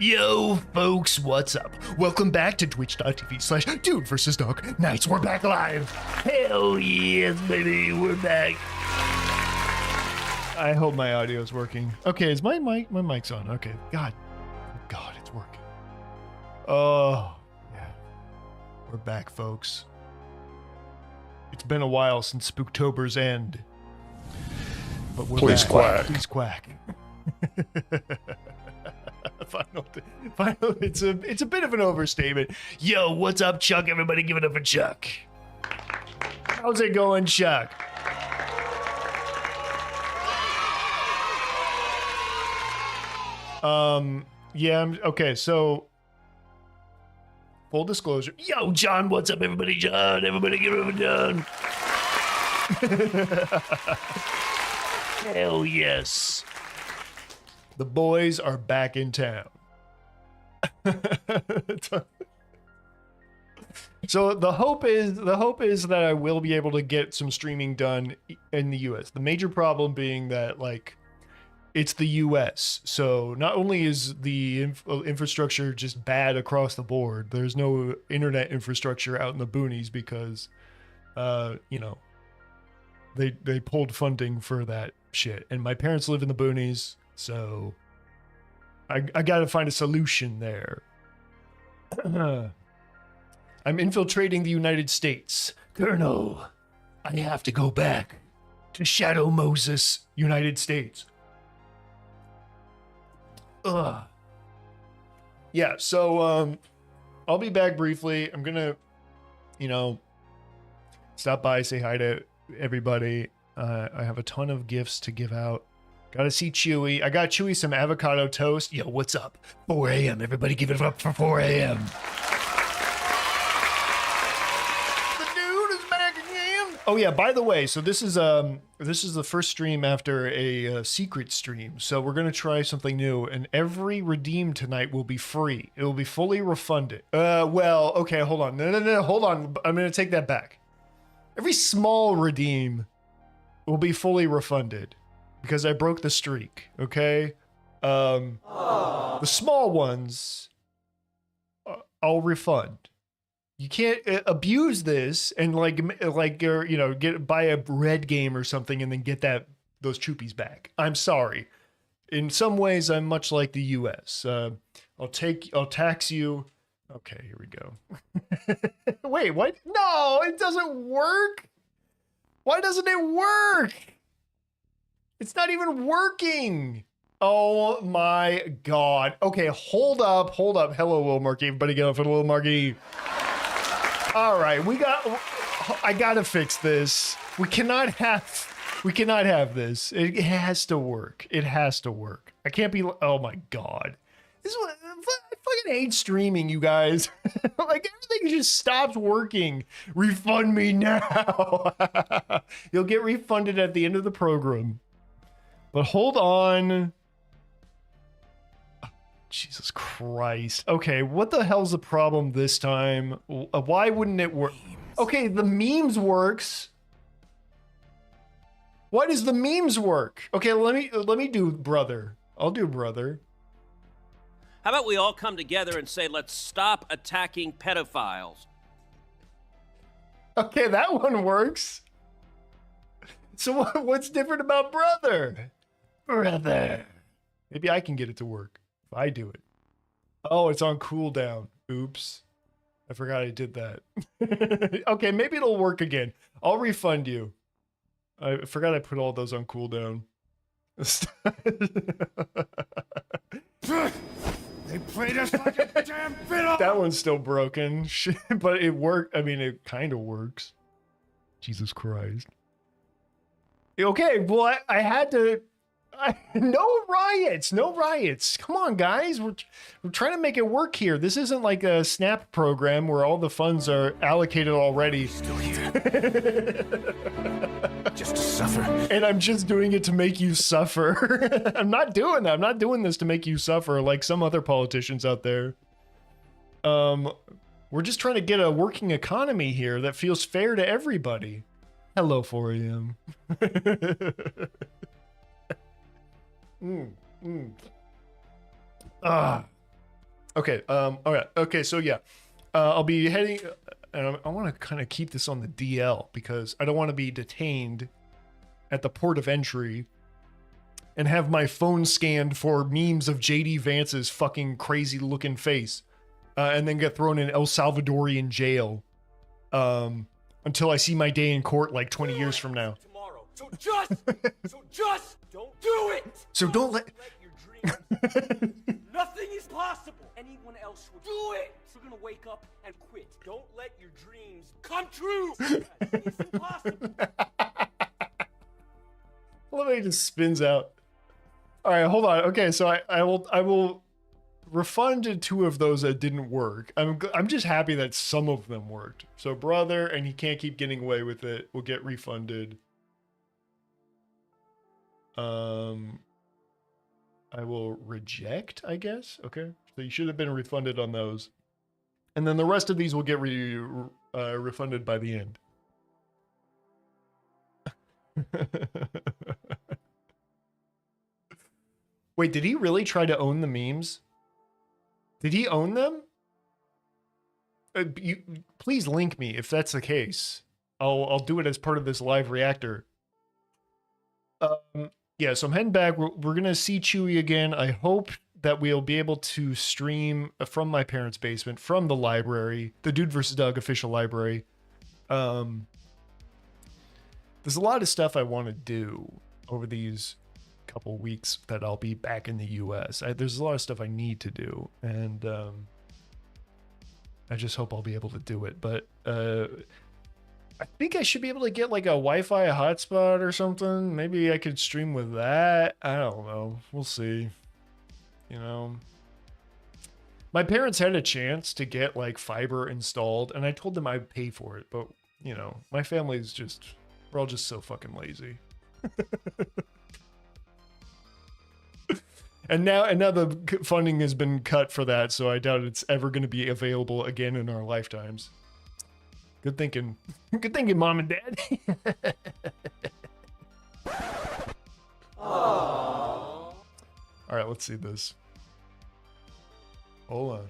Yo, folks, what's up? Welcome back to twitch.tv/Dude vs. Dog Nights. We're back live. Hell yes, baby, we're back. I hope my audio is working. Okay, is my mic's on? Okay, God, it's working. Oh, yeah. We're back, folks. It's been a while since Spooktober's end. But we're Please back. quack. Please quack. Final, it's a bit of an overstatement. Yo, what's up, Chuck? Everybody give it up for Chuck. How's it going, Chuck? Yeah, okay, so full disclosure. Yo, John, what's up, everybody? John, everybody give it up for John. Hell yes. The boys are back in town. So the hope is that I will be able to get some streaming done in the US. The major problem being that, like, it's the US. So not only is the infrastructure just bad across the board, there's no internet infrastructure out in the boonies because you know, they pulled funding for that shit. And my parents live in the boonies. So I gotta find a solution there. I'm infiltrating the United States. Colonel, I have to go back to Shadow Moses, United States. Ugh. Yeah, so I'll be back briefly. I'm gonna, you know, stop by, say hi to everybody. I have a ton of gifts to give out. Gotta see Chewy. I got Chewy some avocado toast. Yo, what's up? 4 a.m. Everybody give it up for 4 a.m. The dude is back again. Oh yeah, by the way, so this is the first stream after a secret stream. So we're gonna try something new, and every redeem tonight will be free. It will be fully refunded. Well, okay, hold on. No, hold on. I'm gonna take that back. Every small redeem will be fully refunded. Because I broke the streak, okay? The small ones, I'll refund. You can't abuse this and like you know, buy a red game or something and then get those chupies back. I'm sorry. In some ways, I'm much like the U.S. I'll tax you. Okay, here we go. Wait, what? No, it doesn't work. Why doesn't it work? It's not even working. Oh my God. Okay, hold up. Hello, Lil Marky. Everybody get up for Lil Marky. All right, I gotta fix this. We cannot have this. It has to work. It has to work. I can't be, oh my God. This is what, I fucking hate streaming, you guys. Like, everything just stops working. Refund me now. You'll get refunded at the end of the program. But hold on. Oh, Jesus Christ. Okay, what the hell's the problem this time? Why wouldn't it work? Okay, the memes works. Why does the memes work? Okay, let me do brother. I'll do brother. How about we all come together and say, let's stop attacking pedophiles? Okay, that one works. So what's different about brother? Brother. Maybe I can get it to work if I do it. Oh, it's on cooldown. Oops. I forgot I did that. Okay, maybe it'll work again. I'll refund you. I forgot I put all those on cooldown. They played us like a damn fiddle. That one's still broken, but it worked. I mean, it kind of works. Jesus Christ. Okay, well, I had to. No riots. Come on, guys. We're trying to make it work here. This isn't like a SNAP program where all the funds are allocated already. Still here. Just to suffer. And I'm just doing it to make you suffer. I'm not doing that. I'm not doing this to make you suffer like some other politicians out there. We're just trying to get a working economy here that feels fair to everybody. Hello, 4 a.m. Okay. All right. Okay. So yeah, I'll be heading, and I want to kind of keep this on the DL because I don't want to be detained at the port of entry and have my phone scanned for memes of JD Vance's fucking crazy looking face, and then get thrown in El Salvadorian jail, until I see my day in court like 20 years from now. Tomorrow. So just don't do it. So don't let your dreams. Nothing is possible. Anyone else will do it. We're gonna wake up and quit. Don't let your dreams come true. It's impossible. I love how he just spins out. All right, hold on. Okay, so I will refund 2 of those that didn't work. I'm just happy that some of them worked. So brother, and he can't keep getting away with it, will get refunded. I will reject, I guess. Okay, so you should have been refunded on those, and then the rest of these will get refunded by the end. Wait, did he really try to own the memes? Did he own them? Please link me if that's the case. I'll do it as part of this live reactor. Yeah, so I'm heading back. We're gonna see Chewie again. I hope that we'll be able to stream from my parents' basement, from the library, the Dude vs. Doug official library. There's a lot of stuff I want to do over these couple weeks that I'll be back in the US. There's a lot of stuff I need to do, and I just hope I'll be able to do it. But I think I should be able to get like a Wi-Fi hotspot or something. Maybe I could stream with that. I don't know. We'll see. You know, my parents had a chance to get like fiber installed, and I told them I'd pay for it. But you know, my family's just, we're all just so fucking lazy. And now the funding has been cut for that, so I doubt it's ever going to be available again in our lifetimes. Good thinking. Good thinking, Mom and Dad. All right, let's see this. Hold on.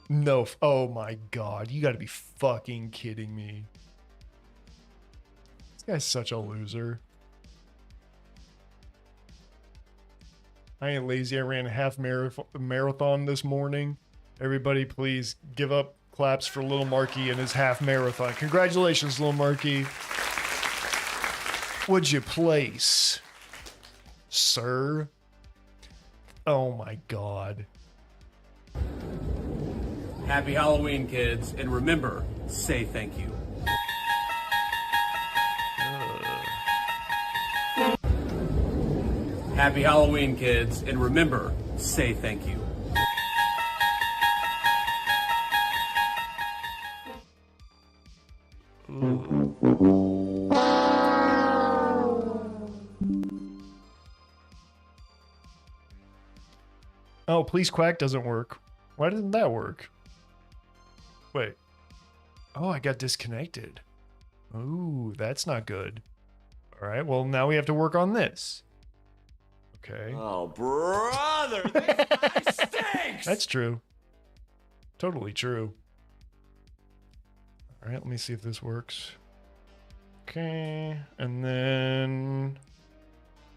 No. Oh my God. You got to be fucking kidding me. This guy's such a loser. I ain't lazy. I ran a half marathon this morning. Everybody, please give up claps for Little Marky and his half marathon. Congratulations, Little Marky. Would you place, sir? Oh my God. Happy Halloween, kids, and remember, say thank you. Happy Halloween, kids, and remember, say thank you. Oh, Please Quack doesn't work. Why didn't that work? Wait. Oh, I got disconnected. Ooh, that's not good. All right, well, now we have to work on this. Okay. Oh, brother, this guy stinks! That's true. Totally true. All right, let me see if this works. Okay, and then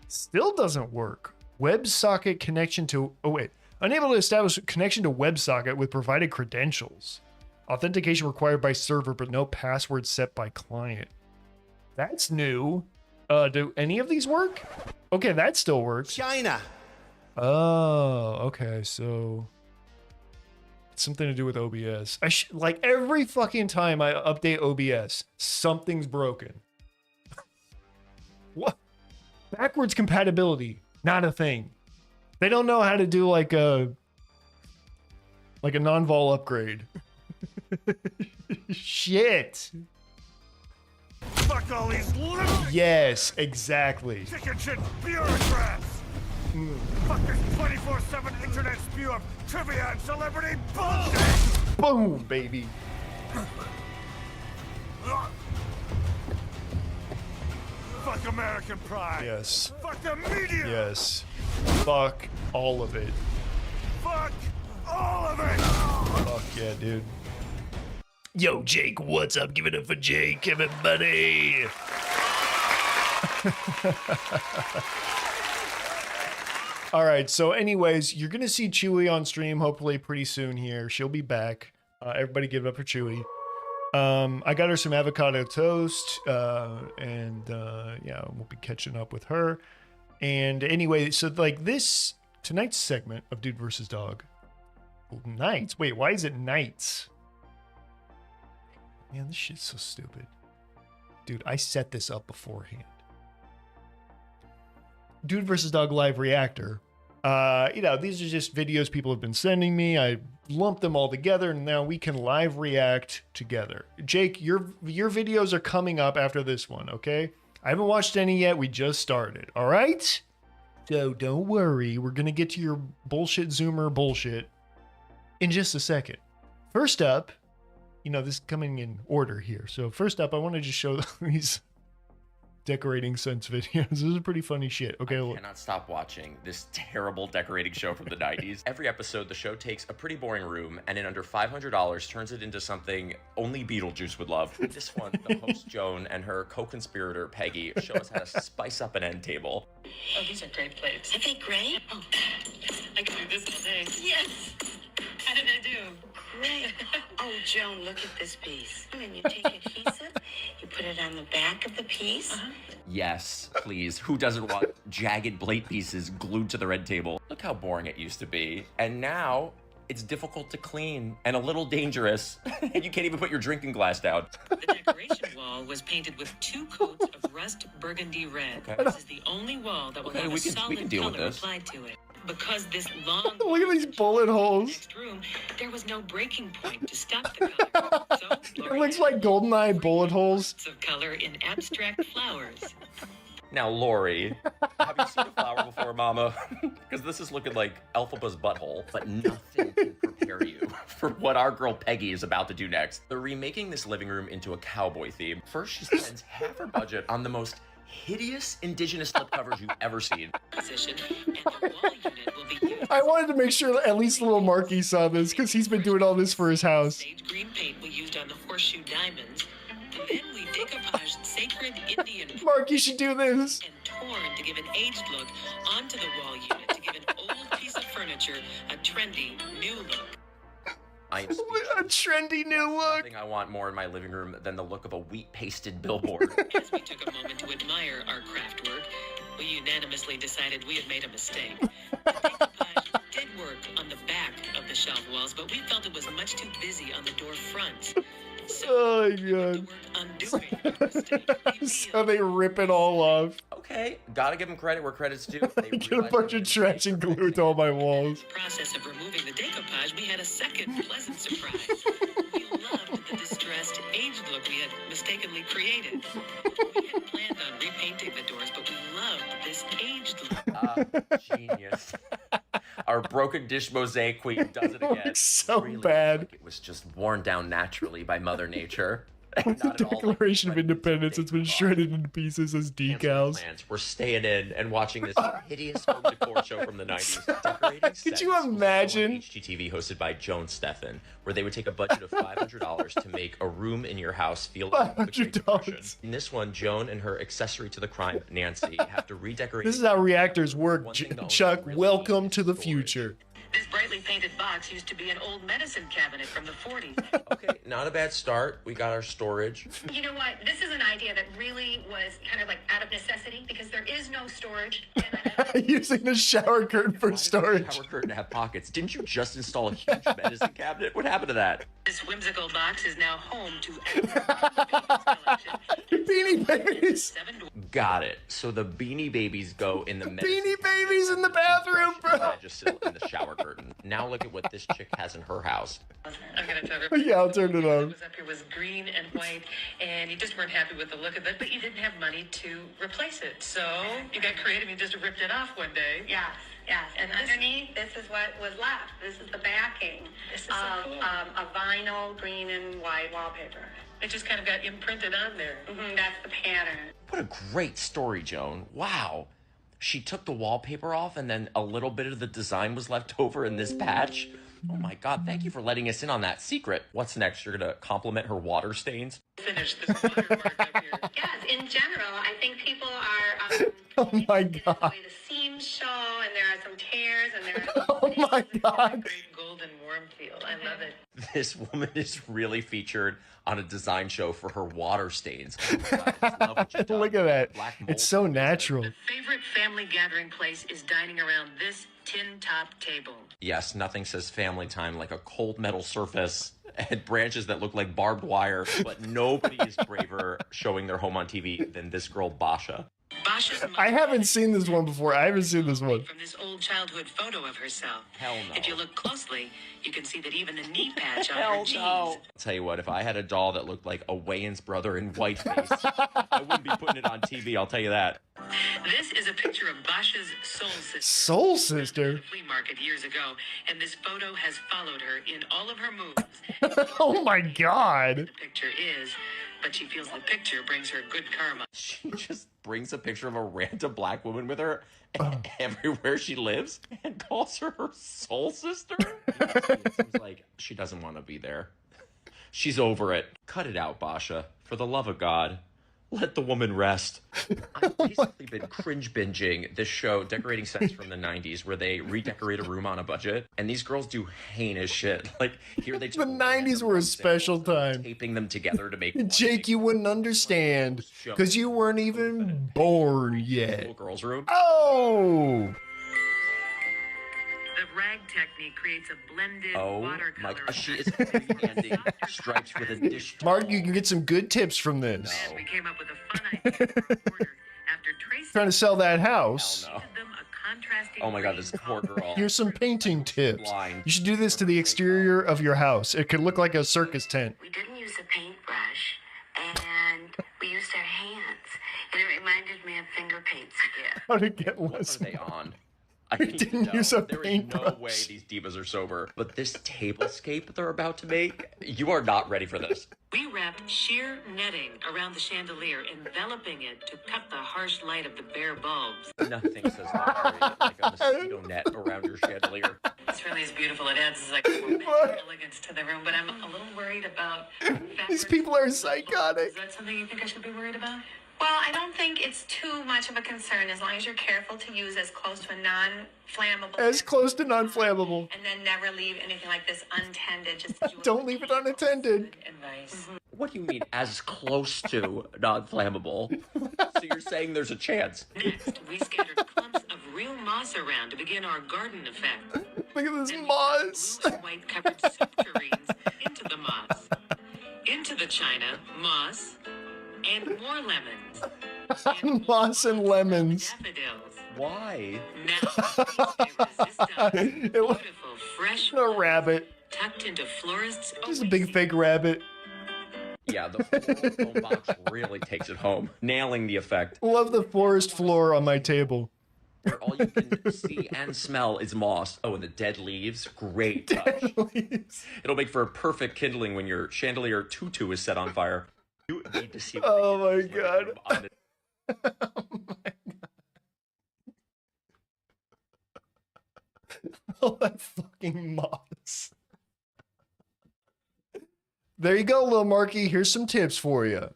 still doesn't work. WebSocket connection to, oh wait, unable to establish connection to WebSocket with provided credentials. Authentication required by server, but no password set by client. That's new. Do any of these work? Okay, that still works. China. Oh, okay, so it's something to do with OBS. Like every fucking time I update OBS, something's broken. What? Backwards compatibility, not a thing. They don't know how to do like a non-vol upgrade. Shit. Fuck all these little Yes, exactly. chicken shit bureaucrats. Fuck this 24/7 internet spew of trivia and celebrity bullshit. Boom, baby. Fuck American pride. Yes. Fuck the media. Yes. Fuck all of it. Fuck all of it! Fuck yeah, dude. Yo, Jake, what's up? Give it up for Jake, everybody. All right, so anyways, you're going to see Chewie on stream hopefully pretty soon here. She'll be back. Everybody give it up for Chewie. I got her some avocado toast, and yeah, we'll be catching up with her. And anyway, so like this, tonight's segment of Dude vs. Dog. Nights? Wait, why is it nights? Man, this shit's so stupid. Dude, I set this up beforehand. Dude vs. Dog live reactor. You know, these are just videos people have been sending me. I lumped them all together, and now we can live react together. Jake, your videos are coming up after this one, okay? I haven't watched any yet. We just started, all right? So don't worry. We're going to get to your bullshit Zoomer bullshit in just a second. First up, you know, this is coming in order here. So first up, I want to just show these decorating sense videos. This is pretty funny shit. Okay, I cannot stop watching this terrible decorating show from the 90s. Every episode, the show takes a pretty boring room and in under $500 turns it into something only Beetlejuice would love. This one, the host Joan and her co-conspirator Peggy show us how to spice up an end table. Oh, these are great plates. Are they great? Oh, I can do this all day. Yes! How did I do? Great. Oh, Joan, look at this piece. And you take adhesive, you put it on the back of the piece. Yes, please. Who doesn't want jagged plate pieces glued to the red table? Look how boring it used to be. And now it's difficult to clean and a little dangerous. And you can't even put your drinking glass down. The decoration wall was painted with 2 coats of rust burgundy red. Okay. This is the only wall that will have we a can solid deal with color this. applied to it. Because this long Look at these bullet holes. next room, there was no breaking point to stop the color. So It looks like GoldenEye bullet holes. of color in abstract flowers. Now, Lori, have you seen a flower before, Mama? Because this is looking like Elphaba's butthole. But nothing can prepare you for what our girl Peggy is about to do next. They're remaking this living room into a cowboy theme. First, she spends half her budget on the most hideous indigenous slipcovers you've ever seen. Position, and the wall unit will be used. I wanted to make sure at least little Marky saw this because he's been doing all this for his house. Sage green paint we used on the horseshoe diamonds. And then we decoupaged sacred Indian Marky should do this. and torn to give an aged look onto the wall unit to give an old piece of furniture a trendy new look. I am A speechless. trendy new look. Nothing I want more in my living room than the look of a wheat-pasted billboard. As we took a moment to admire our craft work, we unanimously decided we had made a mistake. The decoupage did work on the back of the shelf walls, but we felt it was much too busy on the door fronts. So Oh my we went to god. work undoing our mistake. So they rip it all off. Okay, gotta give them credit where credit's due. They Get a realized bunch they of made a trash and mistake. glue to all my walls. In the process of removing the decoupage, we had a second pleasant surprise. We loved the distressed, aged look we had mistakenly created. We had planned on repainting the doors, but we loved this aged look. Genius. Our broken dish mosaic queen does it again. looks so Really bad. Like it was just worn down naturally by Mother Nature. With the Not at all like Declaration of what Independence, it's been fake shredded into pieces as Cancel decals. plans. We're staying in and watching this hideous home decor show from the 90s. Decorating Could sets you was a show on imagine? HGTV hosted by Joan Steffen, where they would take a budget of $500 to make a room in your house feel like the Great Depression. $500. In this one, Joan and her accessory to the crime, Nancy, have to redecorate. This is how reactors work, One thing the owners Chuck. really Welcome need to the is storage. future. This brightly painted box used to be an old medicine cabinet from the 40s. Okay, not a bad start. We got our storage. You know what? This is an idea that really was kind of like out of necessity because there is no storage. And Using the shower curtain for Why does the storage. shower curtain have pockets? Didn't you just install a huge medicine cabinet? What happened to that? This whimsical box is now home to Paintings collection. Beanie Babies. 7 doors. Got it. So the Beanie Babies go in the medicine Beanie cabinet, Babies in the and bathroom, toothbrush bro. and Vagisil in the shower curtain. Now look at what this chick has in her house. I'm gonna tell her. Yeah, I'll turn it What on. was up here was green and white, and you just weren't happy with the look of it, but you didn't have money to replace it. So you got creative and just ripped it off one day. yes, yes. And And this- underneath, this is what was left. This is the backing This is so of cool. a vinyl green and white wallpaper. It just kind of got imprinted on there. That's the pattern. What a great story, Joan. Wow. She took the wallpaper off and then a little bit of the design was left over in this patch. Oh my God, thank you for letting us in on that secret. What's next? You're gonna compliment her water stains? Finish this watermark up here. Yes, in general, I think people are. Oh my interested in the God. way the seams show, and there are some tears, and there are. Oh my God. Great golden warm feel. I love it. This woman is really featured on a design show for her water stains. Oh my God, I just love what you've done. Look at that. Black mold. It's so natural. Favorite family gathering place is dining around this tin top table. Yes, nothing says family time like a cold metal surface and branches that look like barbed wire, but nobody is braver showing their home on TV than this girl, Basha. Basha's I haven't seen this one before. I haven't seen this one. from this old childhood photo of herself. Hell no. If you look closely, you can see that even the knee patch on Hell her jeans. no. I'll tell you what, if I had a doll that looked like a Wayans brother in whiteface, I wouldn't be putting it on TV, I'll tell you that. This is a picture of Basha's soul sister. Soul Sister? Flea market years ago, and this photo has followed her in all of her moves. Oh my God. The picture is, but she feels the picture brings her good karma. She just brings a picture of a random black woman with her everywhere she lives and calls her her soul sister. It seems like she doesn't want to be there. She's over it. Cut it out, Basha. For the love of God. Let the woman rest. I've basically been cringe binging this show, Decorating Sets from the 90s, where they redecorate a room on a budget. And these girls do heinous shit. Like, here they The 90s were a special time. taping them together to make Jake, you wouldn't understand because you weren't even born yet. little girls' room. Oh! The rag technique creates a blended Oh watercolor. my! She is freehanding stripes with a dish. Mark, you can get some good tips from this. No. We came up with a fun idea for a border. After tracing Trying to sell that house. Hell no. them a contrasting Oh my God, green this poor girl. Here's some painting tips. Blind. You should do this to the exterior of your house. It could look like a circus tent. We didn't use a paintbrush, and we used our hands, and it reminded me of finger paints again. How to get What less. are they on? I need didn't to know. use a There is no paintbrush. way these divas are sober. But this tablescape they're about to make, you are not ready for this. We wrapped sheer netting around the chandelier, enveloping it to cut the harsh light of the bare bulbs. Nothing says luxury like a mosquito net around your chandelier. This really is beautiful. It adds like more elegance to the room, but I'm a little worried about These people are psychotic. Is that something you think I should be worried about? Well, I don't think it's too much of a concern as long as you're careful to use as close to a non-flammable. As close to non-flammable. And then never leave anything like this untended. Just as you Don't would leave it unattended. Advice. What do you mean, as close to non-flammable? So you're saying there's a chance? Next, we scattered clumps of real moss around to begin our garden effect. Look at this Then we moss. dumped blue and white covered soup tureens into the moss. Into the china, moss, and more lemons. And Moss and lemons. daffodils. Why? Now, please stay resistant. It was Beautiful, fresh a rabbit. tucked into florists. Just a big fake rabbit. Yeah, the floral foam box really takes it home, nailing the effect. Love the forest floor on my table. Where all you can see and smell is moss. Oh, and the dead leaves. Great touch. It'll make for a perfect kindling when your chandelier tutu is set on fire. You need to see what Oh they my did to this God. room on the- All that fucking moss. There you go, little Marky. Here's some tips for you.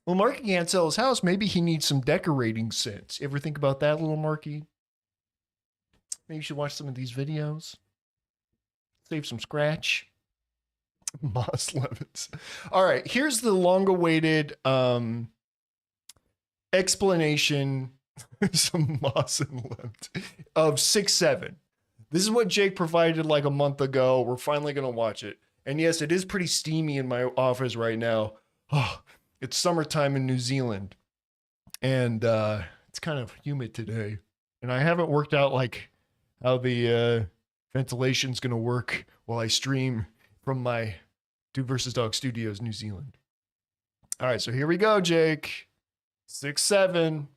Well, Marky can't sell his house. Maybe he needs some decorating sense. Ever think about that, little Marky? Maybe you should watch some of these videos. Save some scratch. Moss lemons. All right, here's the long-awaited explanation. Some moss and lemons of 6-7. This is what Jake provided like a month ago. We're finally gonna watch it. And yes, it is pretty steamy in my office right now. Oh, it's summertime in New Zealand, and it's kind of humid today. And I haven't worked out like how the ventilation's gonna work while I stream from my Dude vs. Dog Studios, New Zealand. All right, so here we go, Jake. 6-7.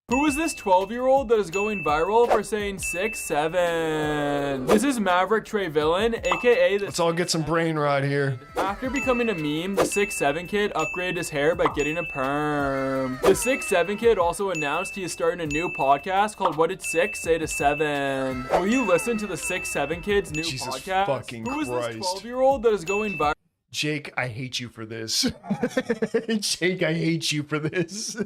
Who is this 12-year-old that is going viral for saying 6'7"? This is Maverick Trevillain, aka the... Let's all get some brain rot here. After becoming a meme, the 6'7" kid upgraded his hair by getting a perm. The 6'7" kid also announced he is starting a new podcast called What Did 6 Say to 7? Will you listen to the 6'7" kid's new Jesus podcast? fucking Who is this Christ. 12-year-old that is going viral? Jake, I hate you for this. Jake, I hate you for this.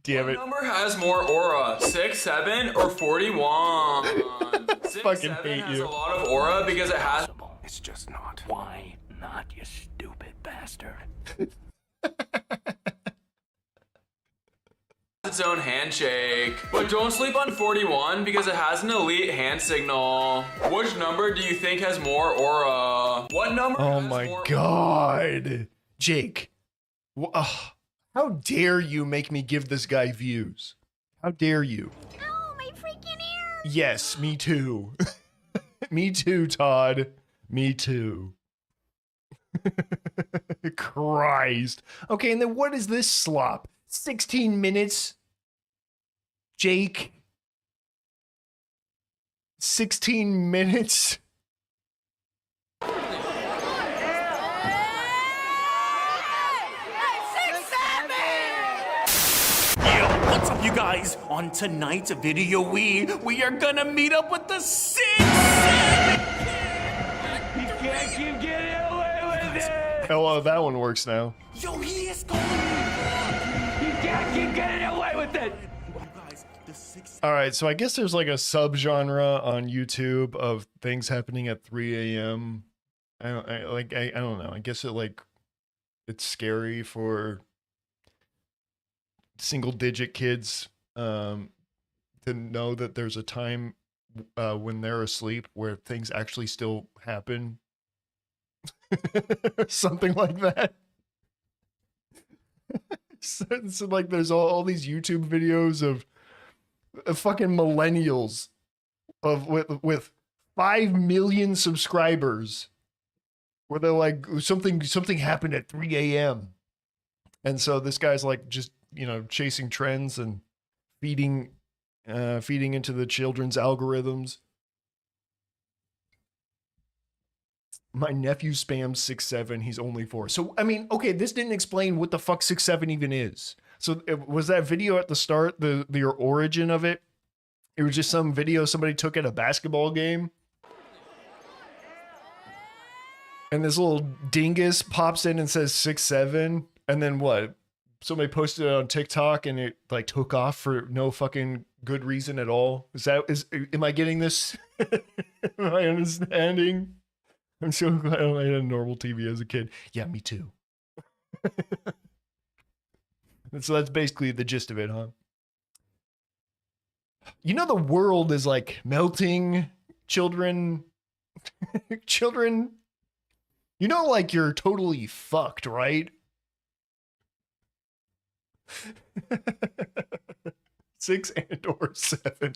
Damn it. What number has more aura, 6'7" or 41? 6'7" Fucking hate has you. a lot of aura because it has It's just not. Why not, you stupid bastard? its own handshake. But don't sleep on 41 because it has an elite hand signal. Which number do you think has more aura? What number Oh has my more god. Jake. How dare you make me give this guy views? How dare you? Oh, my freaking ears! Yes, me too. Me too, Todd. Me too. Christ. Okay, and then what is this slop? 16 minutes? Jake? 16 minutes? What's up, you guys? On tonight's video, we are gonna meet up with the 6'7" You can't keep getting away with it! Oh, well, that one works now. Yo, he is going. You can't keep getting away with it! All right, so I guess there's like a subgenre on YouTube of things happening at 3 a.m. I don't know. I guess it's scary for single-digit kids to know that there's a time when they're asleep where things actually still happen. Something like that. So like there's all these YouTube videos of fucking millennials with 5 million subscribers where they're like something happened at 3 a.m. and so this guy's like just chasing trends and feeding into the children's algorithms. My nephew spams 6'7". He's only 4. So I mean, okay, this didn't explain what the fuck 6'7" even is. So was that video at the start the origin of it? It was just some video somebody took at a basketball game, and this little dingus pops in and says 6'7", and then what? Somebody posted it on TikTok and it like took off for no fucking good reason at all. Am I getting this? Am I understanding? I'm so glad I had a normal TV as a kid. Yeah, me too. And so that's basically the gist of it, huh? The world is like melting, children. Children. Like you're totally fucked, right? 6 and or 7.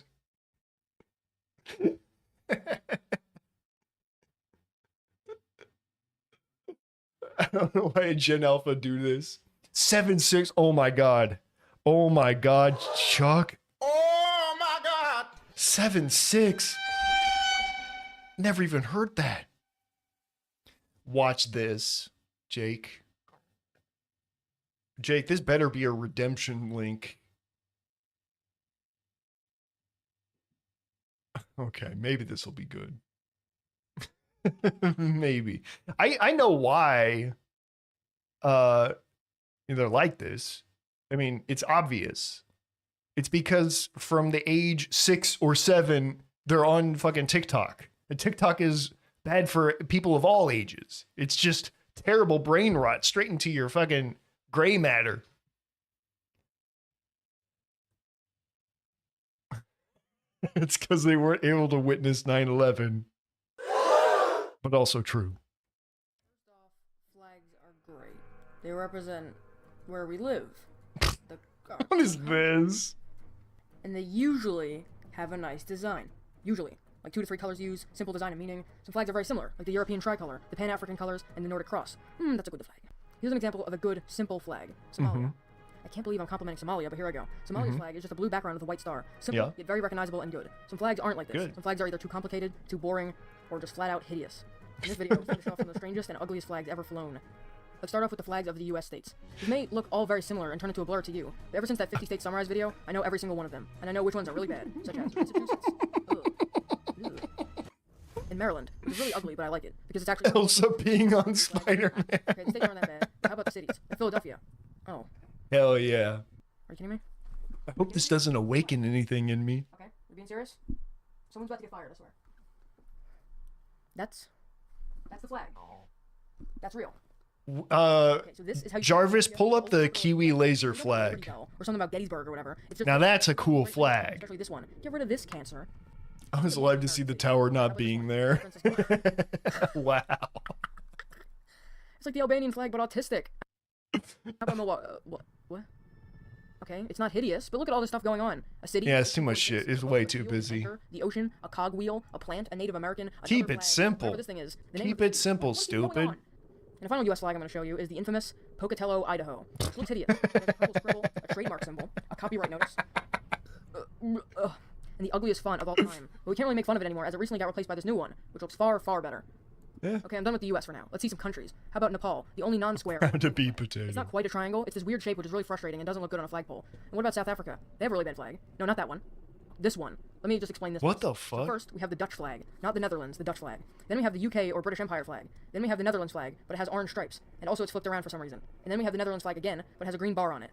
I don't know why Gen Alpha do this. 7-6. Oh my god. Oh my god, Chuck. Oh my god. 7-6. Never even heard that. Watch this, Jake. Jake, this better be a redemption link. Okay, maybe this will be good. Maybe. I know why they're like this. I mean, it's obvious. It's because from the age 6 or 7, they're on fucking TikTok. And TikTok is bad for people of all ages. It's just terrible brain rot straight into your fucking gray matter. It's because they weren't able to witness 9/11. But also true. First off, flags are great. They represent where we live. What is this? And they usually have a nice design. Usually. Like 2 to 3 colors used, simple design and meaning. Some flags are very similar, like the European tricolor, the Pan-African colors, and the Nordic cross. That's a good flag. Here's an example of a good, simple flag. Somalia. I can't believe I'm complimenting Somalia, but here I go. Somalia's flag is just a blue background with a white star. Simple, yet very recognizable and good. Some flags aren't like this. Good. Some flags are either too complicated, too boring, or just flat out hideous. In this video, I'm going to show off some of the strangest and ugliest flags ever flown. Let's start off with the flags of the US states. These may look all very similar and turn into a blur to you, but ever since that 50 states summarized video, I know every single one of them, and I know which ones are really bad, such as Massachusetts. Ugh. In Maryland, which is really ugly, but I like it, because it's actually... Elsa peeing on Spider-Man. Okay, the states aren't that bad. How about the cities? Like Philadelphia. Oh. Hell yeah. Are you kidding me? I hope this doesn't awaken anything in me. Okay, you being serious? Someone's about to get fired, I swear. That's the flag. That's real. Okay, so this is how you Jarvis, pull up the Kiwi laser flag. Or something about Gettysburg or whatever. It's just Now that's a cool flag. Especially this one. Get rid of this cancer. I was alive to see the tower not being there. Wow. It's like the Albanian flag, but autistic. How about Milwaukee? What? Okay, it's not hideous, but look at all this stuff going on. A city. Yeah, it's too much shit. It's way too busy. The ocean, a cogwheel, a plant, a Native American. Keep it simple. This thing is. Keep it simple, stupid. And the final U.S. flag I'm going to show you is the infamous Pocatello, Idaho. It looks hideous. There's a purple scribble, a trademark symbol, a copyright notice, and the ugliest font of all time. But we can't really make fun of it anymore, as it recently got replaced by this new one, which looks far, far better. Yeah. Okay, I'm done with the U.S. for now. Let's see some countries. How about Nepal, the only non-square? Found a bee potato. It's not quite a triangle. It's this weird shape, which is really frustrating and doesn't look good on a flagpole. And what about South Africa? They have a really bad flag. No, not that one. This one. Let me just explain this. What the fuck? So first, we have the Dutch flag, not the Netherlands, the Dutch flag. Then we have the UK or British Empire flag. Then we have the Netherlands flag, but it has orange stripes, and also it's flipped around for some reason. And then we have the Netherlands flag again, but it has a green bar on it.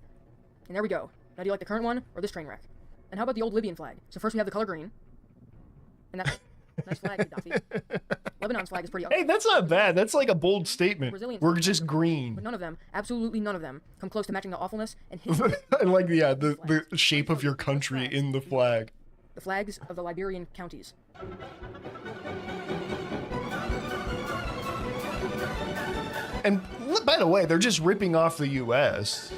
And there we go. Now, do you like the current one or this train wreck? And how about the old Libyan flag? So first we have the color green, and that's nice flag, Gaddafi. Lebanon's flag is pretty ugly. Hey, that's not bad. That's like a bold statement. We're just green. But none of them, absolutely none of them, come close to matching the awfulness and I like the shape of your country in the flag. The flags of the Liberian counties. And by the way, they're just ripping off the U.S.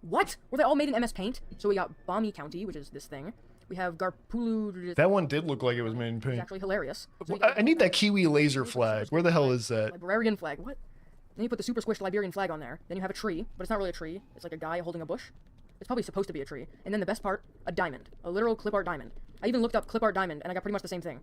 What? Were they all made in MS Paint? So we got Bami County, which is this thing. We have Garpulu. That one did look like it was made in It's paint. actually hilarious. So I need that Kiwi laser flag. Where the hell is that? Librarian flag. What? Then you put the super squished Liberian flag on there. Then you have a tree, but it's not really a tree. It's like a guy holding a bush. It's probably supposed to be a tree. And then the best part, a diamond. A literal clip art diamond. I even looked up clip art diamond, and I got pretty much the same thing.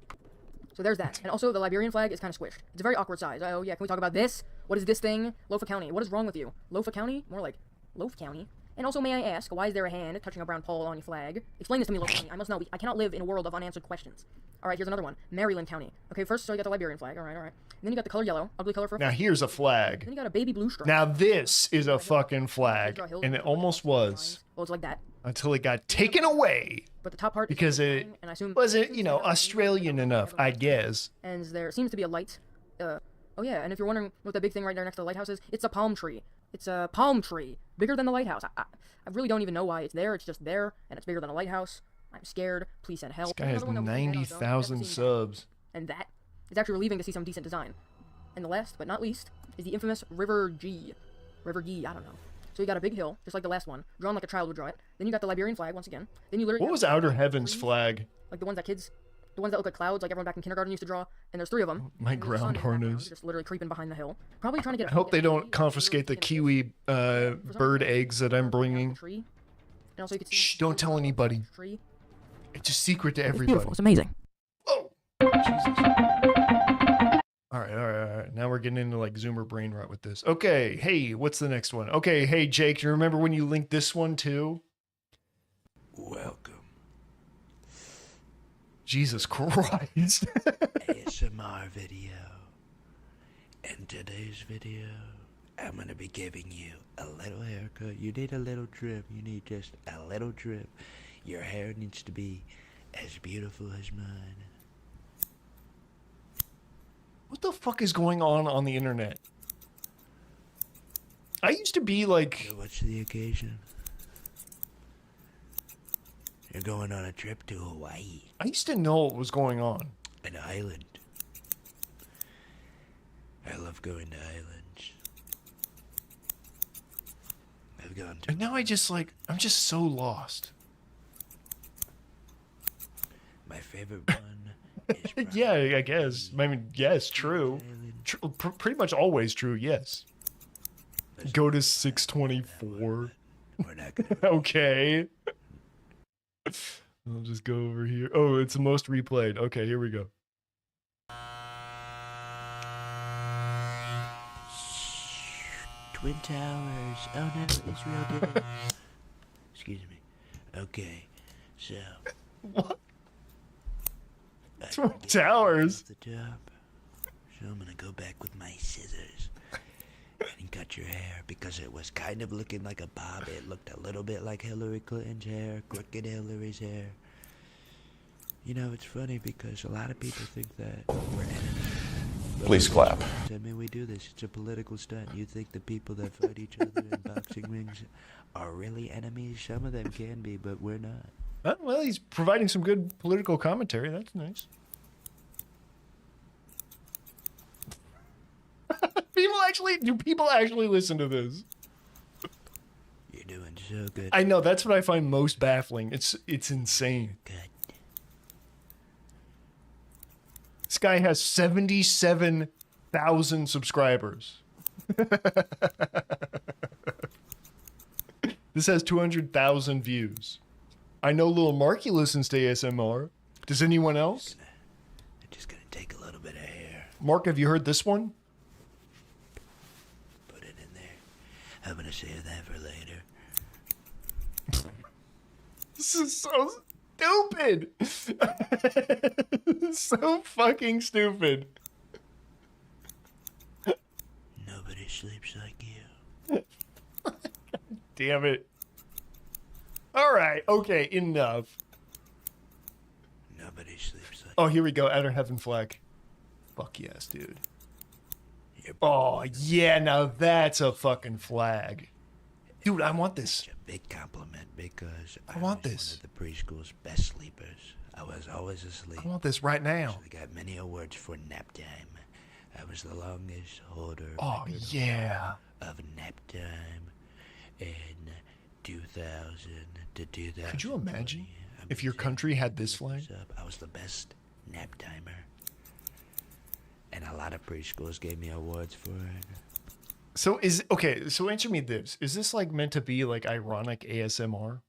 So there's that. And also, the Liberian flag is kind of squished. It's a very awkward size. Oh, yeah, can we talk about this? What is this thing? Lofa County. What is wrong with you? Lofa County? More like Loaf County. And also, may I ask, why is there a hand touching a brown pole on your flag? Explain this to me, Loaf County. I must know. I cannot live in a world of unanswered questions. All right, here's another one. Maryland County. Okay, first, so you got the Liberian flag. All right. And then you got the color yellow. Ugly color for a Now flag. here's a flag. Then you got a baby blue stripe. Now this is a fucking flag. And it almost was. Well, it's like that. Until it got taken away. But the top part Because it and I assume wasn't, you know, Australian enough, I guess. And there seems to be a light. Oh yeah, and if you're wondering what that big thing right there next to the lighthouse is, it's a palm tree. It's a palm tree, bigger than the lighthouse. I really don't even know why it's there. It's just there, and it's bigger than a lighthouse. I'm scared. Please send help. This guy has 90,000 subs. And that is actually relieving to see some decent design. And the last but not least is the infamous River G. River G, I don't know. So you got a big hill, just like the last one, drawn like a child would draw it. Then you got the Liberian flag once again. Then you literally What was Outer Heaven's flag? like the ones that look like clouds, like everyone back in kindergarten used to draw. And there's 3 of them. My And there's the sun in the groundhorn background, is. just literally creeping behind the hill. Probably trying to get. I hope they don't confiscate the Kiwi bird eggs that I'm bringing. Tree. And also you can see Shh, don't tell anybody. Tree. It's a secret to It's everybody. beautiful. It's amazing. Oh, Jesus. All right. Now we're getting into like Zoomer brain rot with this. Okay, hey, what's the next one? Okay, hey, Jake, you remember when you linked this one too? Welcome. Jesus Christ. ASMR video. In today's video, I'm gonna be giving you a little haircut. You need a little trim. You need just a little trim. Your hair needs to be as beautiful as mine. What the fuck is going on the internet? I used to be like... So what's the occasion? You're going on a trip to Hawaii. I used to know what was going on. An island. I love going to islands. I've gone to... And now I'm just so lost. My favorite one is... Yeah, I guess. I mean, yes, true. Pretty much always true, yes. Go to 624. We're not gonna. Okay. I'll just go over here. Oh, it's the most replayed. Okay, here we go. Twin Towers. Oh no, Israel did it. Excuse me. Okay, so. What? Twin Towers. The top. So I'm gonna go back with my scissors and cut your hair because it was kind of looking like a bob. It looked a little bit like Hillary Clinton's hair, crooked Hillary's hair. You know, it's funny because a lot of people think that we're enemies. Please clap. I mean, we do this. It's a political stunt. You think the people that fight each other in boxing rings are really enemies? Some of them can be, but we're not. Well, he's providing some good political commentary. That's nice. Do people actually listen to this? You're doing so good. I know, that's what I find most baffling. It's insane. Good. This guy has 77,000 subscribers. This has 200,000 views. I know little Marky listens to ASMR. Does anyone else? I'm just gonna take a little bit of hair. Mark, have you heard this one? Put it in there. I'm gonna save that for later. This is so stupid. So fucking stupid. Nobody sleeps like you. Damn it. All right. Okay. Enough. Nobody sleeps like. Oh, here we go. Outer Heaven flag. Fuck yes, dude. Oh yeah. Now that's a fucking flag. Dude, I want this. It's a big compliment because I want this. One of the preschool's best sleepers. I was always asleep. I want this right now. I got many awards for nap time. I was the longest holder. Oh yeah. Of nap time in 2000 to 2000. Could you imagine if your country had this flag? I was the best nap timer. And a lot of preschools gave me awards for it. So so answer me this. Is this like meant to be like ironic ASMR?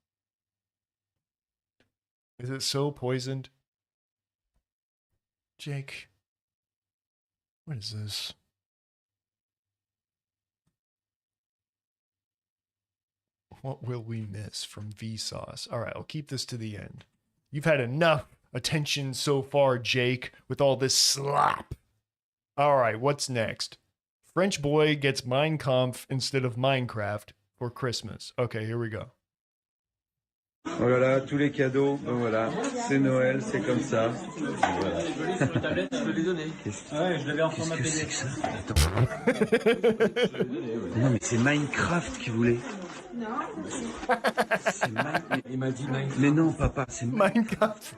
Is it so poisoned? Jake. What is this? What will we miss from Vsauce? All right, I'll keep this to the end. You've had enough attention so far, Jake, with all this slop. All right, what's next? French boy gets Mein Kampf instead of Minecraft for Christmas. Okay, here we go. Voilà, tous les cadeaux, ben voilà, c'est Noël, c'est comme ça. Voilà. Je peux lui donner. Ouais, je l'avais en format Qu'est-ce que c'est que ça? Attends. Non, mais c'est Minecraft qu'il voulait. Non. Il m'a dit Minecraft. Mais non, papa, c'est Minecraft.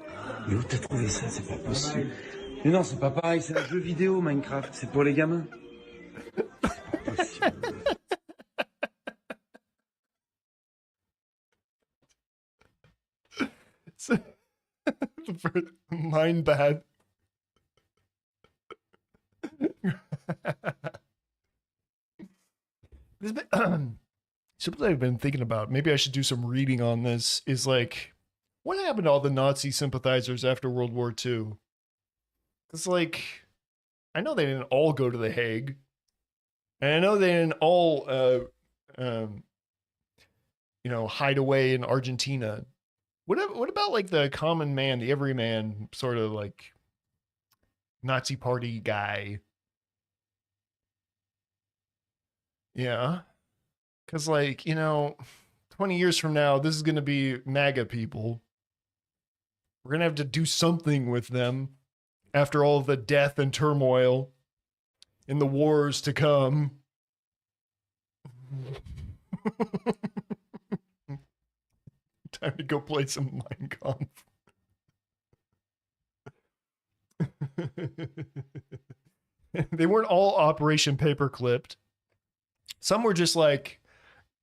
Mais où t'as trouvé ça? C'est pas possible. Mais non, c'est pas pareil, c'est un jeu vidéo, Minecraft. C'est pour les gamins. C'est pas possible. Mine bad. Something I've been thinking about, maybe I should do some reading on this, is like, what happened to all the Nazi sympathizers after World War II? Because, like, I know they didn't all go to The Hague. And I know they didn't all, hide away in Argentina. What about like the common man, the everyman sort of like Nazi party guy? Yeah. Because 20 years from now, this is going to be MAGA people. We're going to have to do something with them after all the death and turmoil in the wars to come. Time to go play some Mein Kampf. They weren't all Operation Paperclipped. Some were just like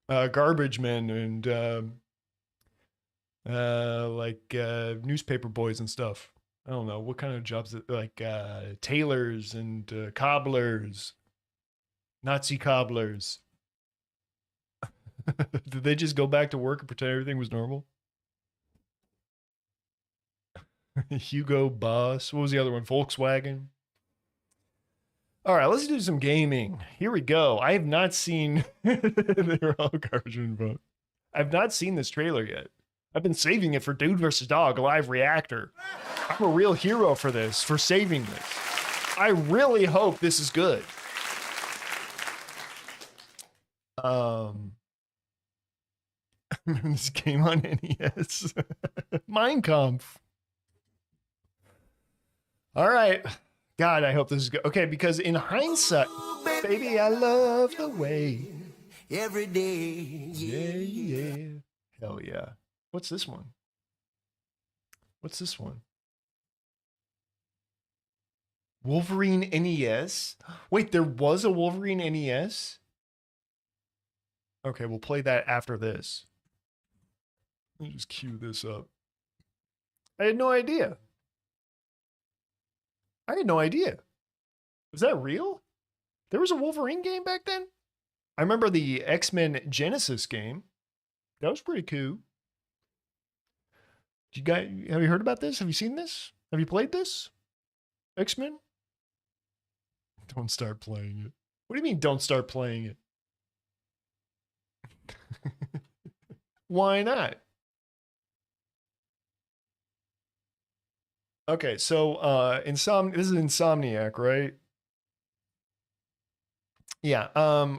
garbage men and newspaper boys and stuff. I don't know what kind of jobs, like tailors and cobblers, Nazi cobblers. Did they just go back to work and pretend everything was normal? Hugo Boss. What was the other one? Volkswagen. All right, let's do some gaming. Here we go. I have not seen. They're all garbage involved. I've not seen this trailer yet. I've been saving it for Dude vs. Dog, a live reactor. I'm a real hero for this, for saving this. I really hope this is good. This game on NES. Mein Kampf. All right. God, I hope this is good. Okay, because in hindsight, baby, I love the way. Every day. Yeah. Hell yeah. What's this one? What's this one? Wolverine NES? Wait, there was a Wolverine NES? Okay, we'll play that after this. Let me just cue this up. I had no idea. Was that real? There was a Wolverine game back then? I remember the X-Men Genesis game. That was pretty cool. You guys, have you heard about this? Have you seen this? Have you played this? X-Men? Don't start playing it. What do you mean, don't start playing it? Why not? Okay, so this is Insomniac, right? Yeah,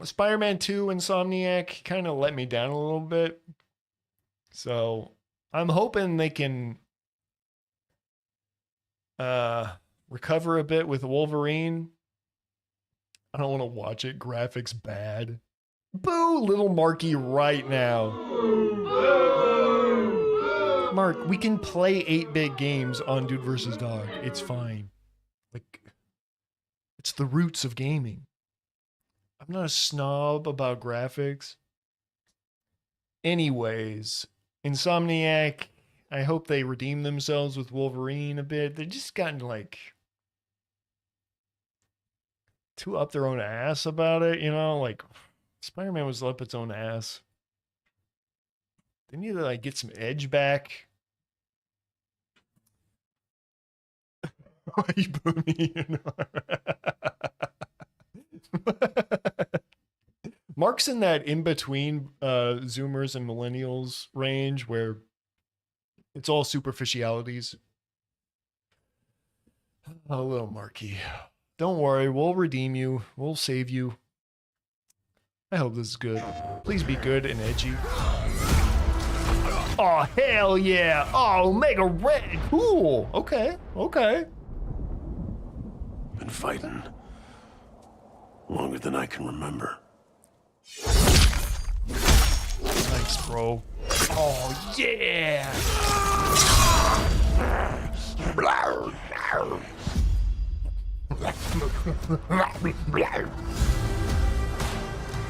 Spider-Man 2 Insomniac kind of let me down a little bit. So I'm hoping they can recover a bit with Wolverine. I don't want to watch it. Graphics bad. Boo, little Marky right now. Mark, we can play 8-bit games on Dude vs. Dog. It's fine. Like, it's the roots of gaming. I'm not a snob about graphics. Anyways, Insomniac, I hope they redeem themselves with Wolverine a bit. They've just gotten, like, too up their own ass about it, you know? Like, Spider-Man was up its own ass. They need to, like, get some edge back. Why you boo me? Mark's in that in-between Zoomers and Millennials range where it's all superficialities. Oh, little Marky. Don't worry, we'll redeem you. We'll save you. I hope this is good. Please be good and edgy. Oh, hell yeah. Oh, Mega Red. Cool. Okay. Been fighting longer than I can remember. Nice, bro. Oh, yeah.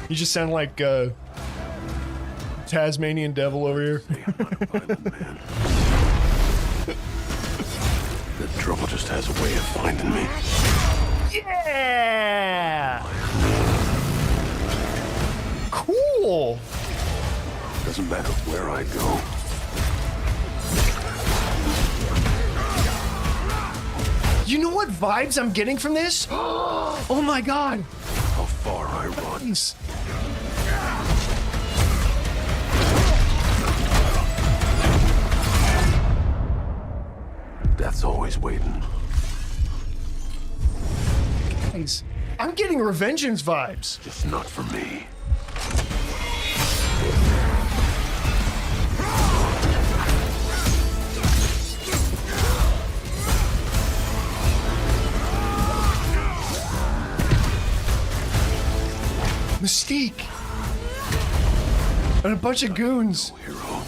You just sound like Tasmanian devil over here. The trouble just has a way of finding me. Yeah! Cool! Doesn't matter where I go. You know what vibes I'm getting from this? Oh my god! How far I run. Death's always waiting. Guys, I'm getting Revengeance vibes. Just not for me. Mystique. And a bunch of goons. No hero.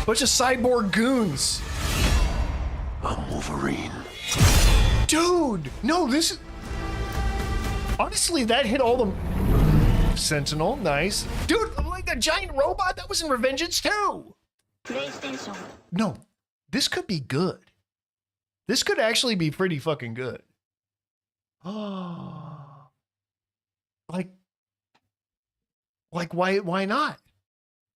Bunch of cyborg goons. I'm Wolverine. Dude, no, this is... Honestly, that hit all the... Sentinel, nice. Dude, like that giant robot, that was in Revengeance too. PlayStation. No, this could be good. This could actually be pretty fucking good. Oh. Like why not?